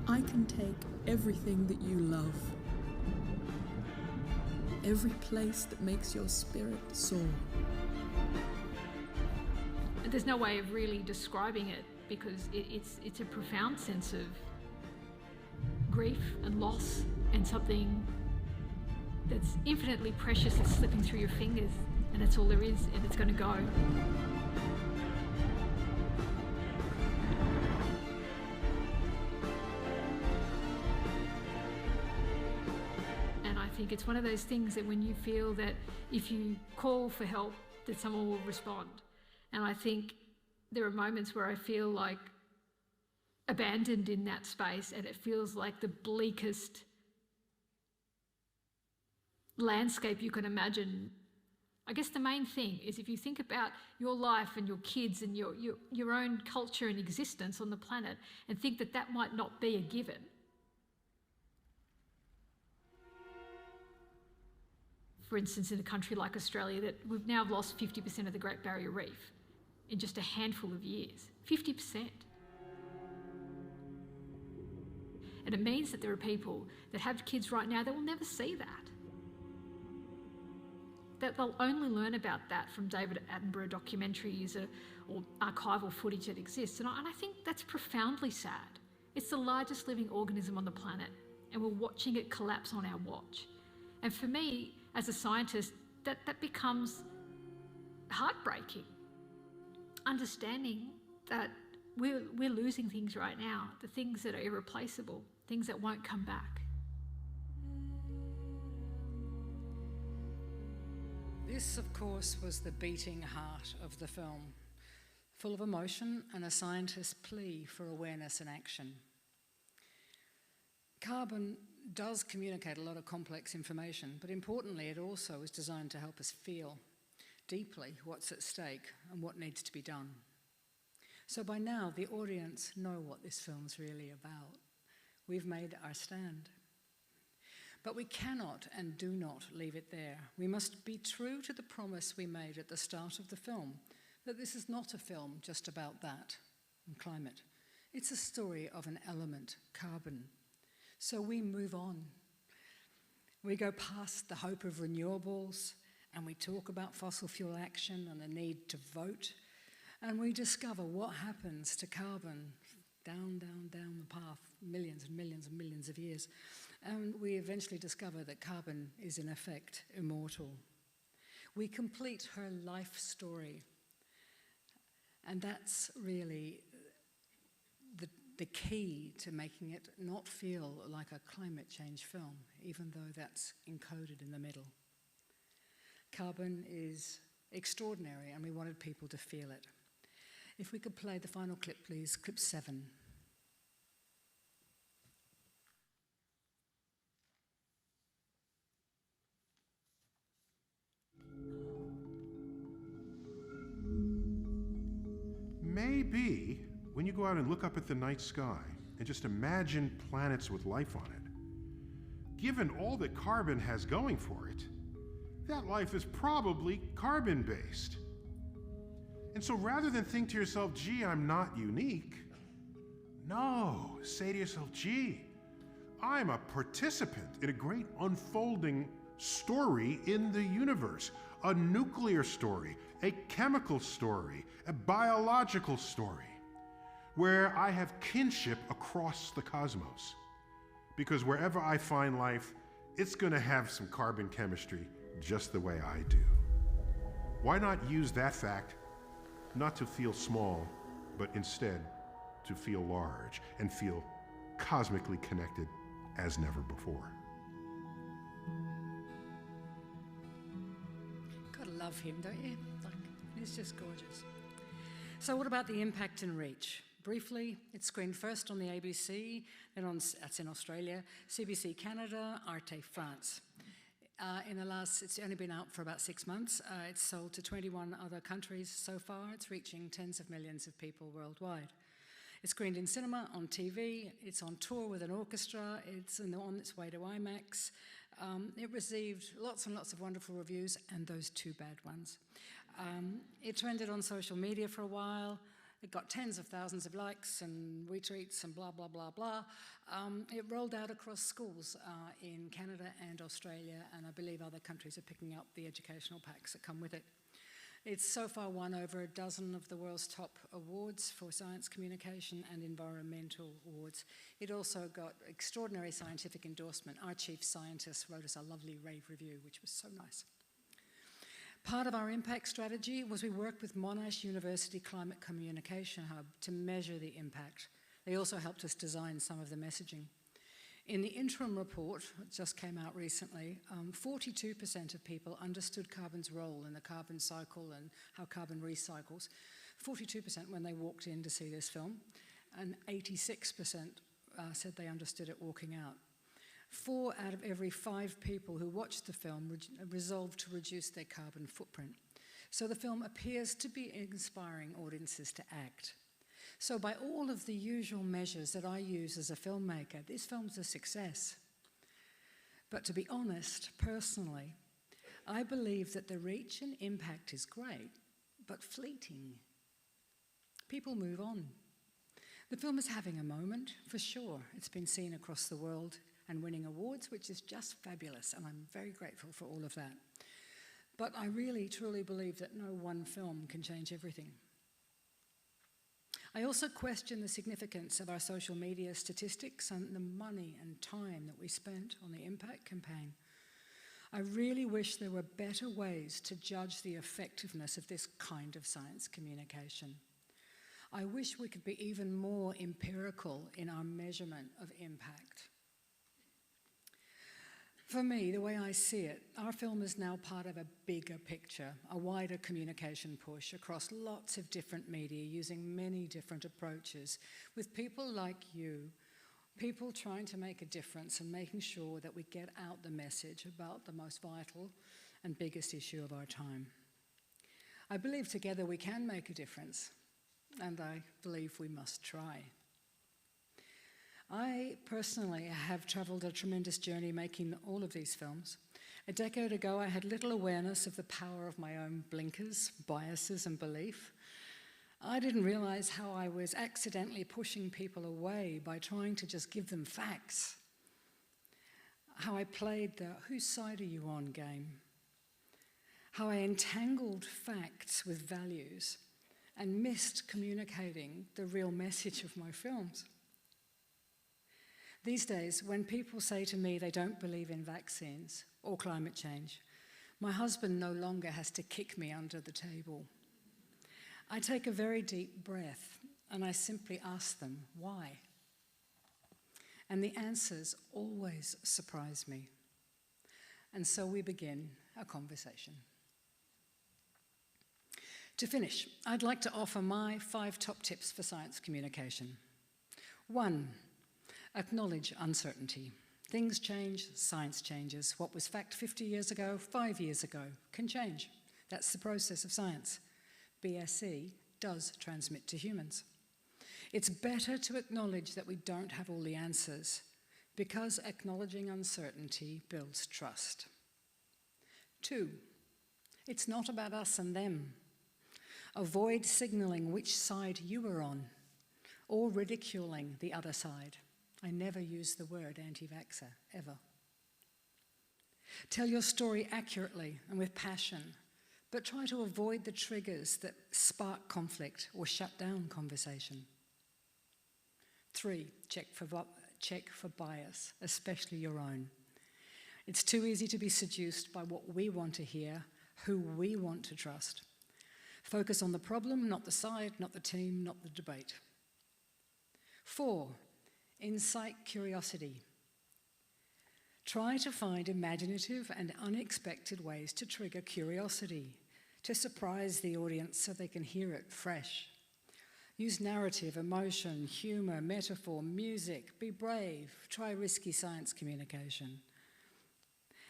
I can take everything that you love, every place that makes your spirit soar. And there's no way of really describing it, because it's a profound sense of grief and loss, and something that's infinitely precious is slipping through your fingers, and that's all there is, and it's going to go. And I think it's one of those things that when you feel that if you call for help, that someone will respond. And I think there are moments where I feel like abandoned in that space, and it feels like the bleakest landscape you can imagine. I guess the main thing is, if you think about your life and your kids and your own culture and existence on the planet, and think that that might not be a given. For instance, in a country like Australia, that we've now lost 50% of the Great Barrier Reef. in just a handful of years, 50%. And it means that there are people that have kids right now that will never see that. That they'll only learn about that from David Attenborough documentaries or archival footage that exists. And I think that's profoundly sad. It's the largest living organism on the planet, and we're watching it collapse on our watch. And for me, as a scientist, that becomes heartbreaking. Understanding that we're losing things right now, the things that are irreplaceable, things that won't come back. This, of course, was the beating heart of the film, full of emotion and a scientist's plea for awareness and action. Carbon does communicate a lot of complex information, but importantly, it also is designed to help us feel deeply what's at stake and what needs to be done. So by now, the audience know what this film's really about. We've made our stand. But we cannot and do not leave it there. We must be true to the promise we made at the start of the film, that this is not a film just about that and climate. It's a story of an element, carbon. So we move on. We go past the hope of renewables, and we talk about fossil fuel action and the need to vote, and we discover what happens to carbon down the path, millions and millions and millions of years. And we eventually discover that carbon is in effect immortal. We complete her life story. And that's really the key to making it not feel like a climate change film, even though that's encoded in the middle. Carbon is extraordinary, and we wanted people to feel it. If we could play the final clip, please, clip 7. Maybe when you go out and look up at the night sky and just imagine planets with life on it, given all that carbon has going for it, that life is probably carbon-based. And so rather than think to yourself, gee, I'm not unique, no, say to yourself, gee, I'm a participant in a great unfolding story in the universe, a nuclear story, a chemical story, a biological story, where I have kinship across the cosmos. Because wherever I find life, it's going to have some carbon chemistry just the way I do. Why not use that fact not to feel small, but instead to feel large and feel cosmically connected as never before? Gotta love him, don't you? He's just gorgeous. So what about the impact and reach? Briefly, it's screened first on the ABC, then that's in Australia, CBC Canada, Arte France. It's only been out for about 6 months. It's sold to 21 other countries so far. It's reaching tens of millions of people worldwide. It's screened in cinema, on TV, it's on tour with an orchestra, it's on its way to IMAX. It received lots and lots of wonderful reviews, and those 2 bad ones. It trended on social media for a while. It got tens of thousands of likes and retweets and blah, blah, blah, blah. It rolled out across schools in Canada and Australia, and I believe other countries are picking up the educational packs that come with it. It's so far won over a dozen of the world's top awards for science communication and environmental awards. It also got extraordinary scientific endorsement. Our chief scientist wrote us a lovely rave review, which was so nice. Part of our impact strategy was we worked with Monash University Climate Communication Hub to measure the impact. They also helped us design some of the messaging. In the interim report, that just came out recently, 42% of people understood carbon's role in the carbon cycle and how carbon recycles. 42% when they walked in to see this film, and 86% said they understood it walking out. 4 out of every 5 people who watched the film resolved to reduce their carbon footprint. So the film appears to be inspiring audiences to act. So by all of the usual measures that I use as a filmmaker, this film's a success. But to be honest, personally, I believe that the reach and impact is great, but fleeting. People move on. The film is having a moment, for sure. It's been seen across the world and winning awards, which is just fabulous, and I'm very grateful for all of that. But I really, truly believe that no one film can change everything. I also question the significance of our social media statistics and the money and time that we spent on the impact campaign. I really wish there were better ways to judge the effectiveness of this kind of science communication. I wish we could be even more empirical in our measurement of impact. For me, the way I see it, our film is now part of a bigger picture, a wider communication push across lots of different media using many different approaches, with people like you, people trying to make a difference and making sure that we get out the message about the most vital and biggest issue of our time. I believe together we can make a difference, and I believe we must try. I personally have travelled a tremendous journey making all of these films. A decade ago, I had little awareness of the power of my own blinkers, biases, and belief. I didn't realise how I was accidentally pushing people away by trying to just give them facts. How I played the "whose side are you on" game. How I entangled facts with values and missed communicating the real message of my films. These days, when people say to me they don't believe in vaccines or climate change, my husband no longer has to kick me under the table. I take a very deep breath and I simply ask them, why? And the answers always surprise me. And so we begin a conversation. To finish, I'd like to offer my 5 top tips for science communication. 1, acknowledge uncertainty. Things change, science changes. What was fact 50 years ago, 5 years ago, can change. That's the process of science. BSE does transmit to humans. It's better to acknowledge that we don't have all the answers, because acknowledging uncertainty builds trust. 2, it's not about us and them. Avoid signalling which side you are on, or ridiculing the other side. I never use the word anti-vaxxer, ever. Tell your story accurately and with passion, but try to avoid the triggers that spark conflict or shut down conversation. 3, check for bias, especially your own. It's too easy to be seduced by what we want to hear, who we want to trust. Focus on the problem, not the side, not the team, not the debate. 4, incite curiosity. Try to find imaginative and unexpected ways to trigger curiosity, to surprise the audience so they can hear it fresh. Use narrative, emotion, humour, metaphor, music. Be brave. Try risky science communication.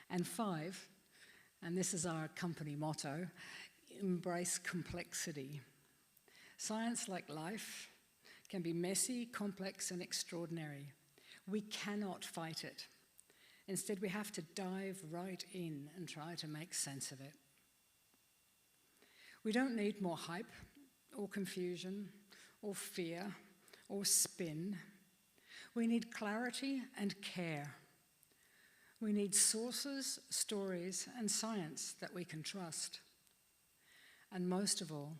And 5, and this is our company motto, embrace complexity. Science, like life, can be messy, complex, and extraordinary. We cannot fight it. Instead, we have to dive right in and try to make sense of it. We don't need more hype, or confusion, or fear, or spin. We need clarity and care. We need sources, stories, and science that we can trust. And most of all,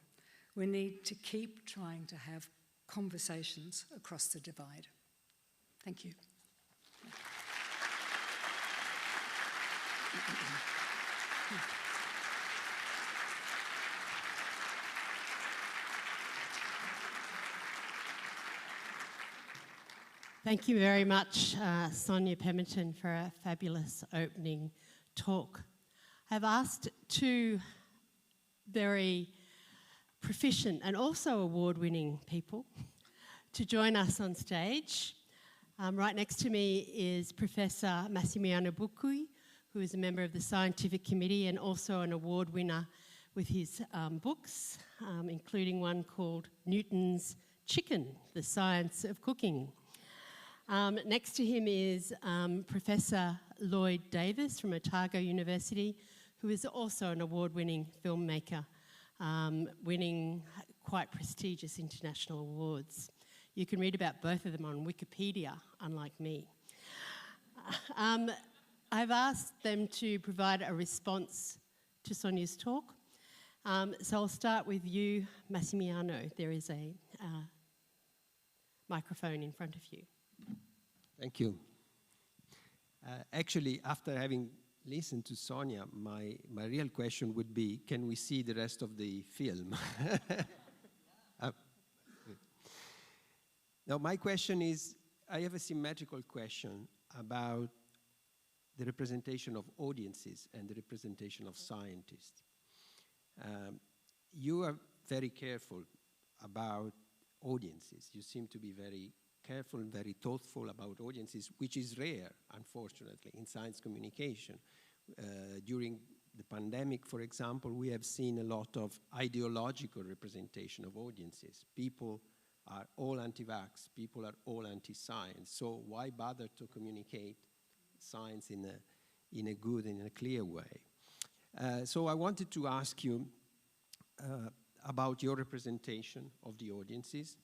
we need to keep trying to have conversations across the divide. Thank you. Thank you very much, Sonya Pemberton, for a fabulous opening talk. I've asked 2 very proficient and also award-winning people to join us on stage. Right next to me is Professor Massimiliano Bucchi, who is a member of the Scientific Committee and also an award winner with his books, including one called Newton's Chicken, The Science of Cooking. Next to him is Professor Lloyd Davis from Otago University, who is also an award-winning filmmaker, winning quite prestigious international awards. You can read about both of them on Wikipedia, unlike me. I've asked them to provide a response to Sonya's talk. So I'll start with you, Massimiliano. There is a microphone in front of you. Thank you. Actually, after having listened to Sonya, my real question would be, can we see the rest of the film? Now, my question is, I have a symmetrical question about the representation of audiences and the representation of scientists. You are very careful about audiences. You seem to be very careful and very thoughtful about audiences, which is rare, unfortunately, in science communication. During the pandemic, for example, we have seen a lot of ideological representation of audiences. People are all anti-vax, people are all anti-science, so why bother to communicate science in a good and in a clear way? So I wanted to ask you about your representation of the audiences,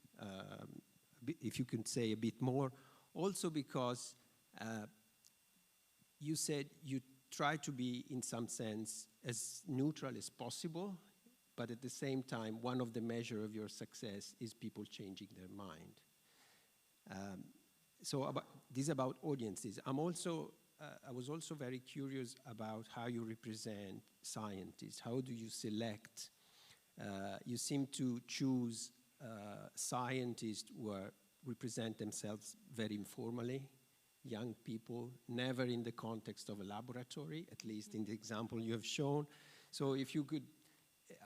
if you can say a bit more, also because you said you try to be, in some sense, as neutral as possible, but at the same time, one of the measures of your success is people changing their mind. So this is about audiences. I was also very curious about how you represent scientists. How do you select? You seem to choose scientists who represent themselves very informally, young people, never in the context of a laboratory, at least in the example you have shown. So if you could,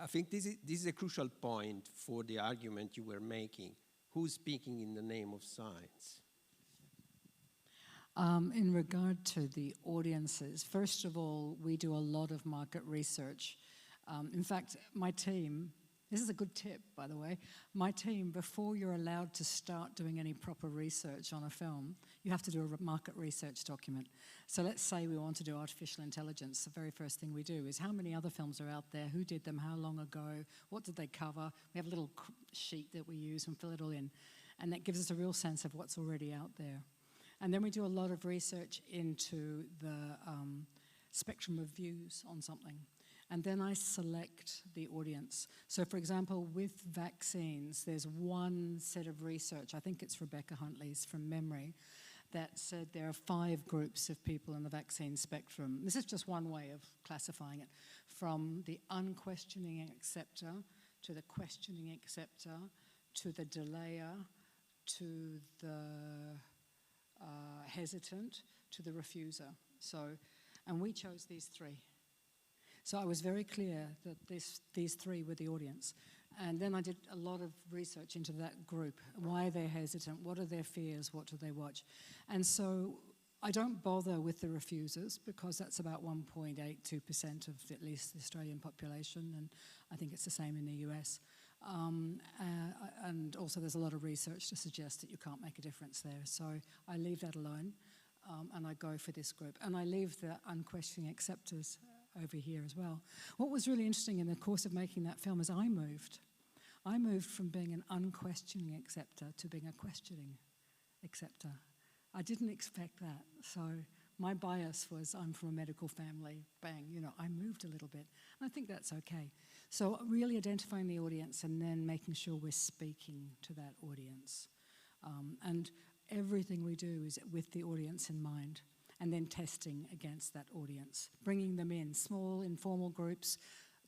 I think this is a crucial point for the argument you were making. Who's speaking in the name of science? In regard to the audiences, first of all, we do a lot of market research. In fact, my team, this is a good tip, by the way, my team, before you're allowed to start doing any proper research on a film, you have to do a market research document. So let's say we want to do artificial intelligence. The very first thing we do is how many other films are out there, who did them, how long ago, what did they cover? We have a little sheet that we use and fill it all in. And that gives us a real sense of what's already out there. And then we do a lot of research into the spectrum of views on something. And then I select the audience. So for example, with vaccines, there's one set of research, I think it's Rebecca Huntley's from memory, that said there are 5 groups of people in the vaccine spectrum. This is just one way of classifying it. From the unquestioning acceptor, to the questioning acceptor, to the delayer, to the hesitant, to the refuser. So, and we chose these 3. So I was very clear that these 3 were the audience. And then I did a lot of research into that group. Why are they hesitant? What are their fears? What do they watch? And so I don't bother with the refusers because that's about 1.82% of at least the Australian population, and I think it's the same in the US. And also there's a lot of research to suggest that you can't make a difference there. So I leave that alone, and I go for this group. And I leave the unquestioning acceptors over here as well. What was really interesting in the course of making that film is I moved. I moved from being an unquestioning acceptor to being a questioning acceptor. I didn't expect that. So my bias was I'm from a medical family, bang, you know, I moved a little bit. And I think that's okay. So really identifying the audience and then making sure we're speaking to that audience. And everything we do is with the audience in mind, and then testing against that audience, bringing them in, small informal groups,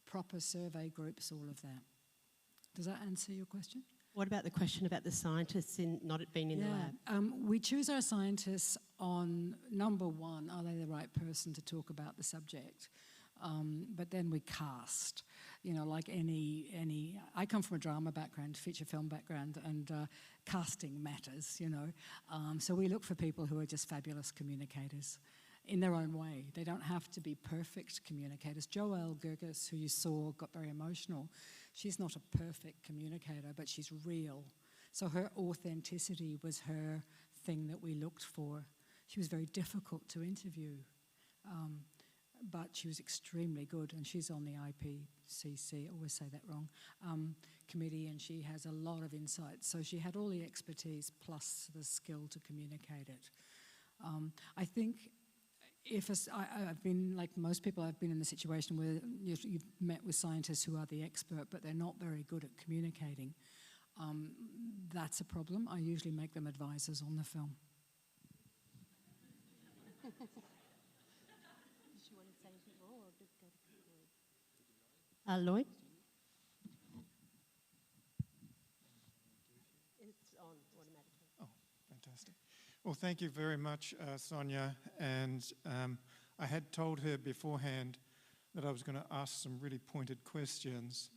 proper survey groups, all of that. Does that answer your question? What about the question about the scientists not being in the lab? We choose our scientists on, number one, are they the right person to talk about the subject? But then we cast, you know, like any. I come from a drama background, feature film background, and casting matters, you know. So we look for people who are just fabulous communicators in their own way. They don't have to be perfect communicators. Joelle Gerges, who you saw, got very emotional. She's not a perfect communicator, but she's real. So her authenticity was her thing that we looked for. She was very difficult to interview. But she was extremely good, and she's on the IPCC, I always say that wrong, committee and she has a lot of insight. So she had all the expertise plus the skill to communicate it. I think I've been, like most people, I've been in the situation where you've met with scientists who are the expert, but they're not very good at communicating. That's a problem. I usually make them advisors on the film. Lloyd? It's on automatically. Oh, fantastic. Well, thank you very much, Sonya. And I had told her beforehand that I was going to ask some really pointed questions.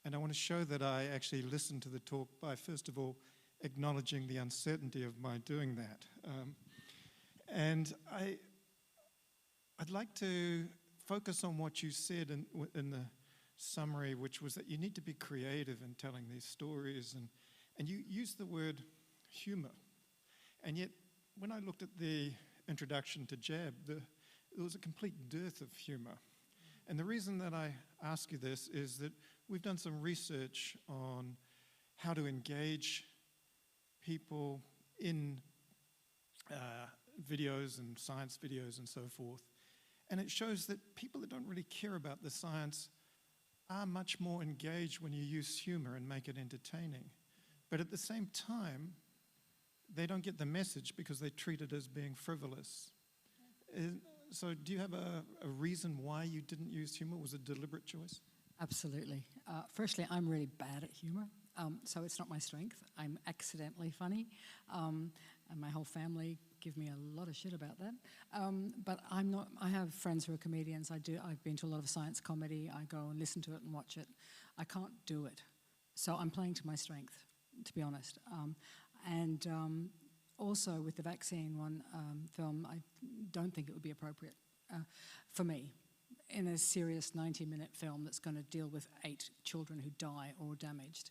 And I want to show that I actually listened to the talk by, first of all, acknowledging the uncertainty of my doing that. And I'd like to focus on what you said in the summary, which was that you need to be creative in telling these stories. And you used the word humor. And yet, when I looked at the introduction to Jab, there was a complete dearth of humor. And the reason that I ask you this is that we've done some research on how to engage people in videos and science videos and so forth. And it shows that people that don't really care about the science are much more engaged when you use humor and make it entertaining. But at the same time, they don't get the message because they treat it as being frivolous. So do you have a reason why you didn't use humor? Was it a deliberate choice? Absolutely. Firstly, I'm really bad at humor, so it's not my strength. I'm accidentally funny, and my whole family give me a lot of shit about that. But I'm not. I have friends who are comedians. I've been to a lot of science comedy. I go and listen to it and watch it. I can't do it, so I'm playing to my strength, to be honest. Also with the vaccine film, I don't think it would be appropriate for me in a serious 90-minute film that's going to deal with 8 children who die or are damaged.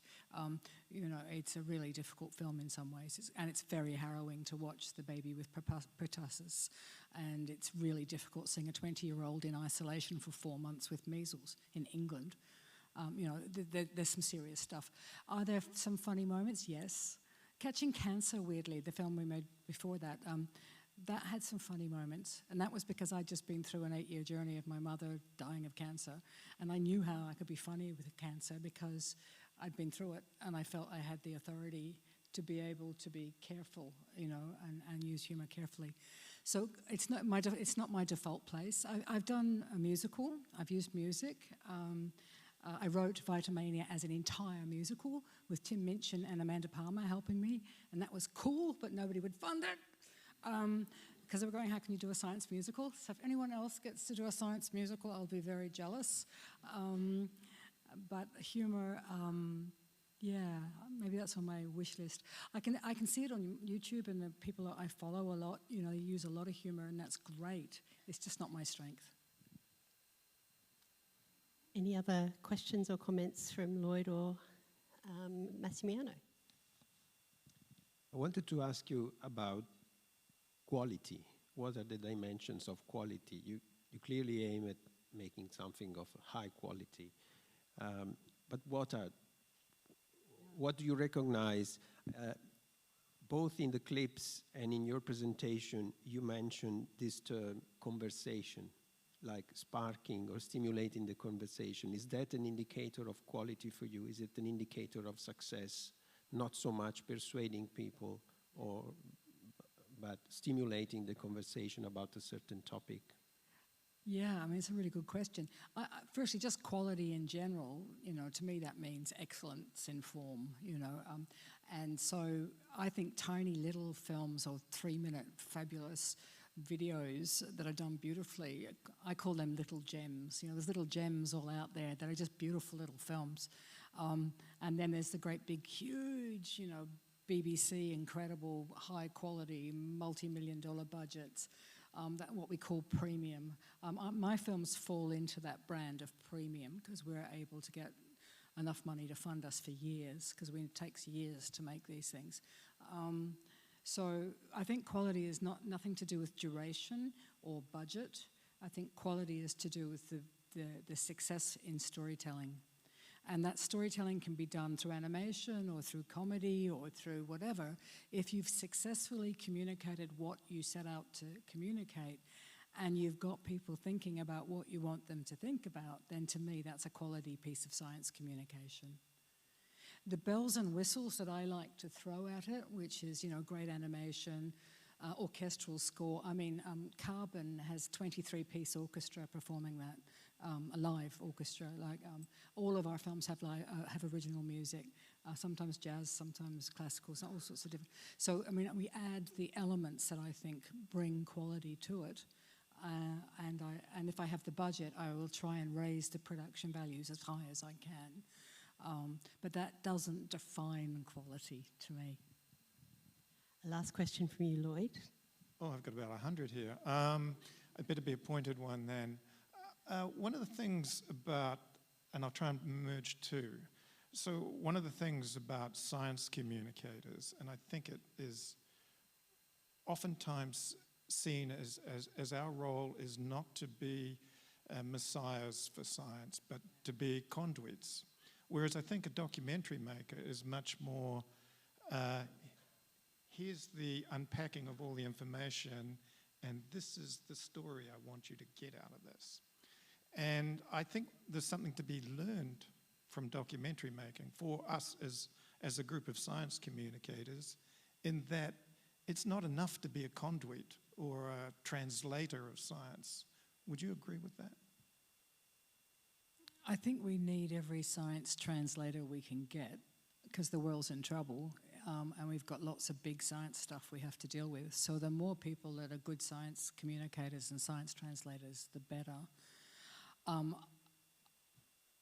It's a really difficult film in some ways, and it's very harrowing to watch the baby with pertussis, and it's really difficult seeing a 20-year-old in isolation for 4 months with measles in England. There's some serious stuff. Are there some funny moments? Yes. Catching Cancer, weirdly, the film we made before that, that had some funny moments, and that was because I'd just been through an 8-year journey of my mother dying of cancer, and I knew how I could be funny with cancer because I'd been through it, and I felt I had the authority to be able to be careful, and use humor carefully. So it's not my default place. I've done a musical. I've used music. I wrote Vitamania as an entire musical with Tim Minchin and Amanda Palmer helping me, and that was cool, but nobody would fund it because they were going, how can you do a science musical? So if anyone else gets to do a science musical, I'll be very jealous. But humor, maybe that's on my wish list. I can see it on YouTube, and the people that I follow a lot, they use a lot of humor, and that's great. It's just not my strength. Any other questions or comments from Lloyd or Massimiliano? I wanted to ask you about quality. What are the dimensions of quality? You clearly aim at making something of high quality, but what do you recognize? Both in the clips and in your presentation, you mentioned this term conversation, like sparking or stimulating the conversation. Is that an indicator of quality for you? Is it an indicator of success? Not so much persuading people, but stimulating the conversation about a certain topic? Yeah, it's a really good question. Firstly, just quality in general, to me that means excellence in form, and so I think tiny little films or 3-minute fabulous videos that are done beautifully, I call them little gems. There's little gems all out there that are just beautiful little films. And then there's the great big huge, BBC incredible high quality multi-million-dollar budgets, that what we call premium. My films fall into that brand of premium because we're able to get enough money to fund us for years, because it takes years to make these things. So I think quality is nothing to do with duration or budget. I think quality is to do with the success in storytelling. And that storytelling can be done through animation or through comedy or through whatever. If you've successfully communicated what you set out to communicate and you've got people thinking about what you want them to think about, then to me that's a quality piece of science communication. The bells and whistles that I like to throw at it, which is, you know, great animation, orchestral score. I mean, Carbon has 23-piece orchestra performing that, a live orchestra. Like all of our films have original music, sometimes jazz, sometimes classical, all sorts of different. So I mean, we add the elements that I think bring quality to it. And if I have the budget, I will try and raise the production values as high as I can. But that doesn't define quality to me. Last question from you, Lloyd. Oh, I've got about 100 here. I'd better be a pointed one then. One of the things about, and I'll try and merge two. So one of the things about science communicators, and I think it is oftentimes seen as our role is not to be messiahs for science, but to be conduits. Whereas I think a documentary maker is much more, here's the unpacking of all the information, and this is the story I want you to get out of this. And I think there's something to be learned from documentary making for us as a group of science communicators, in that it's not enough to be a conduit or a translator of science. Would you agree with that? I think we need every science translator we can get, because the world's in trouble, and we've got lots of big science stuff we have to deal with. So the more people that are good science communicators and science translators, the better.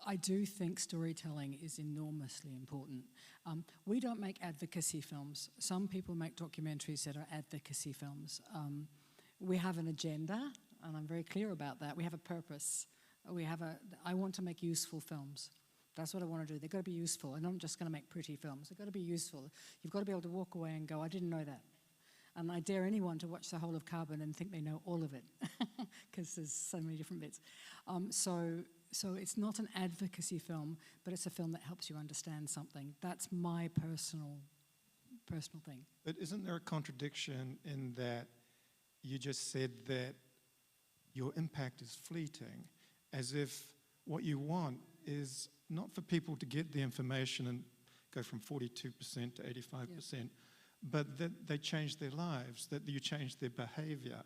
I do think storytelling is enormously important. We don't make advocacy films. Some people make documentaries that are advocacy films. We have an agenda, and I'm very clear about that. We have a purpose. I want to make useful films. That's what I want to do. They've got to be useful. And I'm just going to make pretty films. They've got to be useful. You've got to be able to walk away and go, I didn't know that. And I dare anyone to watch the whole of Carbon and think they know all of it, because there's so many different bits. So it's not an advocacy film, but it's a film that helps you understand something. That's my personal thing. But isn't there a contradiction in that you just said that your impact is fleeting, as if what you want is not for people to get the information and go from 42% to 85%, but that they change their lives, that you change their behavior.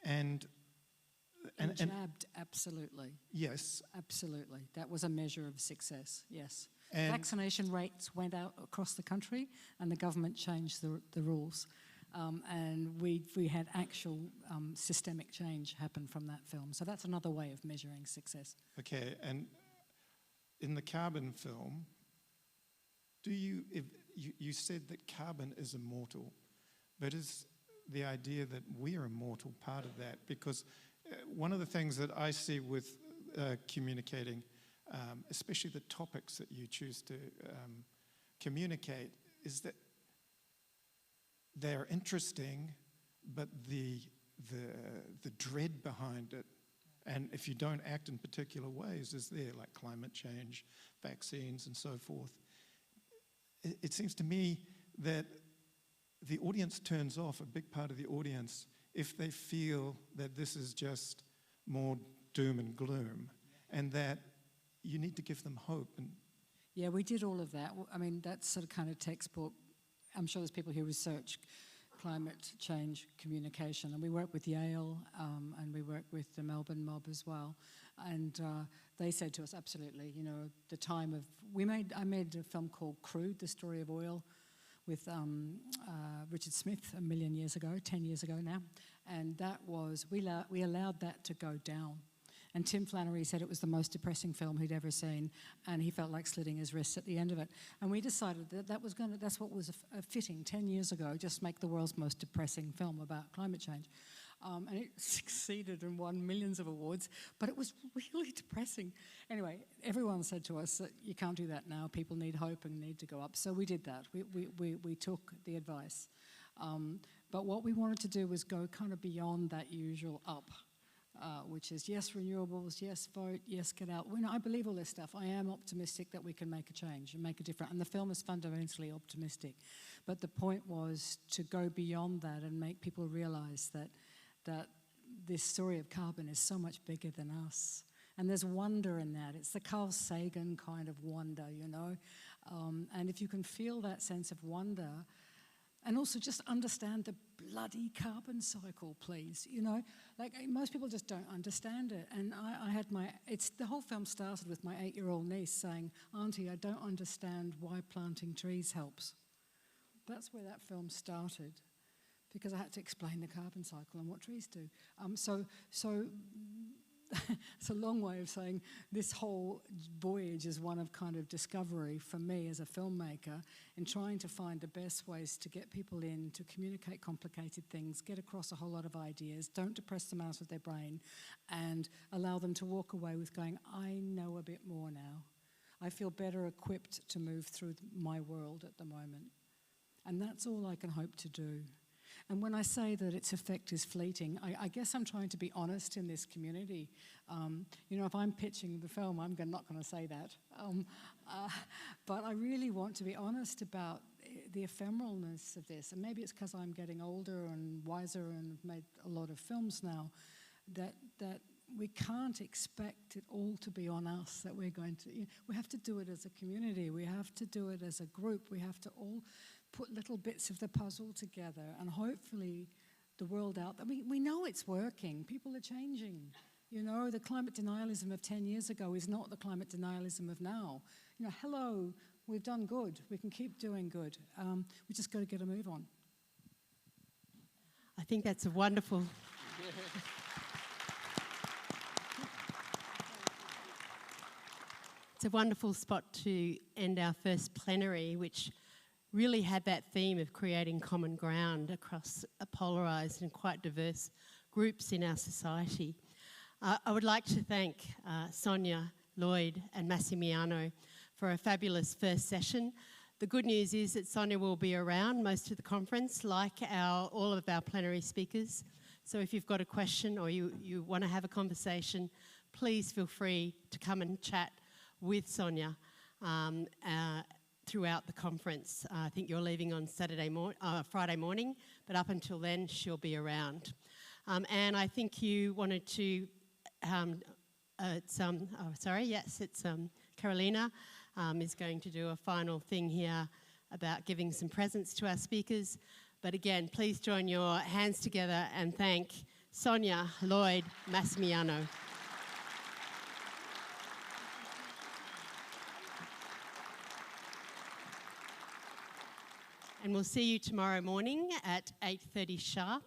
And jabbed, absolutely. Yes. Absolutely. That was a measure of success, yes. And vaccination rates went out across the country, and the government changed the rules. And we had actual systemic change happen from that film. So that's another way of measuring success. Okay, and in the Carbon film, you said that carbon is immortal, but is the idea that we are immortal part of that? Because one of the things that I see with communicating, especially the topics that you choose to communicate, is that they're interesting, but the dread behind it, and if you don't act in particular ways, is there, like climate change, vaccines, and so forth. It seems to me that the audience turns off, a big part of the audience, if they feel that this is just more doom and gloom, and that you need to give them hope. And yeah, we did all of that. I mean, that's sort of kind of textbook. I'm sure there's people who research climate change communication, and we work with Yale, and we work with the Melbourne mob as well. And they said to us, absolutely, you know, the time of, I made a film called Crude, The Story of Oil, with Richard Smith 10 years ago now, and that was, we allowed that to go down. And Tim Flannery said it was the most depressing film he'd ever seen, and he felt like slitting his wrists at the end of it. And we decided that that's what was fitting 10 years ago, just make the world's most depressing film about climate change. And it succeeded and won millions of awards, but it was really depressing. Anyway, everyone said to us that you can't do that now, people need hope and need to go up. So we did that, we took the advice. But what we wanted to do was go kind of beyond that usual up. which is yes, renewables, yes, vote, yes, get out. I believe all this stuff. I am optimistic that we can make a change and make a difference. And the film is fundamentally optimistic. But the point was to go beyond that and make people realize that this story of carbon is so much bigger than us. And there's wonder in that. It's the Carl Sagan kind of wonder, you know. And if you can feel that sense of wonder, and also just understand the bloody carbon cycle, please. You know, like most people just don't understand it. And I had the whole film started with my 8-year-old niece saying, "Auntie, I don't understand why planting trees helps." That's where that film started, because I had to explain the carbon cycle and what trees do. So it's a long way of saying this whole voyage is one of kind of discovery for me as a filmmaker in trying to find the best ways to get people in, to communicate complicated things, get across a whole lot of ideas, don't depress them out of their brain, and allow them to walk away with going, I know a bit more now. I feel better equipped to move through my world at the moment. And that's all I can hope to do. And when I say that its effect is fleeting, I guess I'm trying to be honest in this community. You know, if I'm pitching the film, I'm not going to say that. But I really want to be honest about the ephemeralness of this. And maybe it's because I'm getting older and wiser and have made a lot of films now, that we can't expect it all to be on us, that we're going to, we have to do it as a community, we have to do it as a group, we have to all put little bits of the puzzle together, and hopefully the world out there, we know it's working, people are changing. You know, the climate denialism of 10 years ago is not the climate denialism of now. You know, hello, we've done good, we can keep doing good. We just got to get a move on. I think that's a wonderful... It's a wonderful spot to end our first plenary, which really had that theme of creating common ground across a polarised and quite diverse groups in our society. I would like to thank Sonya, Lloyd and Massimiliano for a fabulous first session. The good news is that Sonya will be around most of the conference, like all of our plenary speakers. So if you've got a question or you want to have a conversation, please feel free to come and chat with Sonya throughout the conference. I think you're leaving on Friday morning, but up until then, she'll be around. And I think you wanted to, Carolina is going to do a final thing here about giving some presents to our speakers. But again, please join your hands together and thank Sonya, Lloyd, Massimiliano. And we'll see you tomorrow morning at 8:30 sharp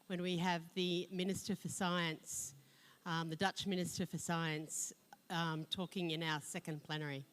when we have the Minister for Science, the Dutch Minister for Science, talking in our second plenary.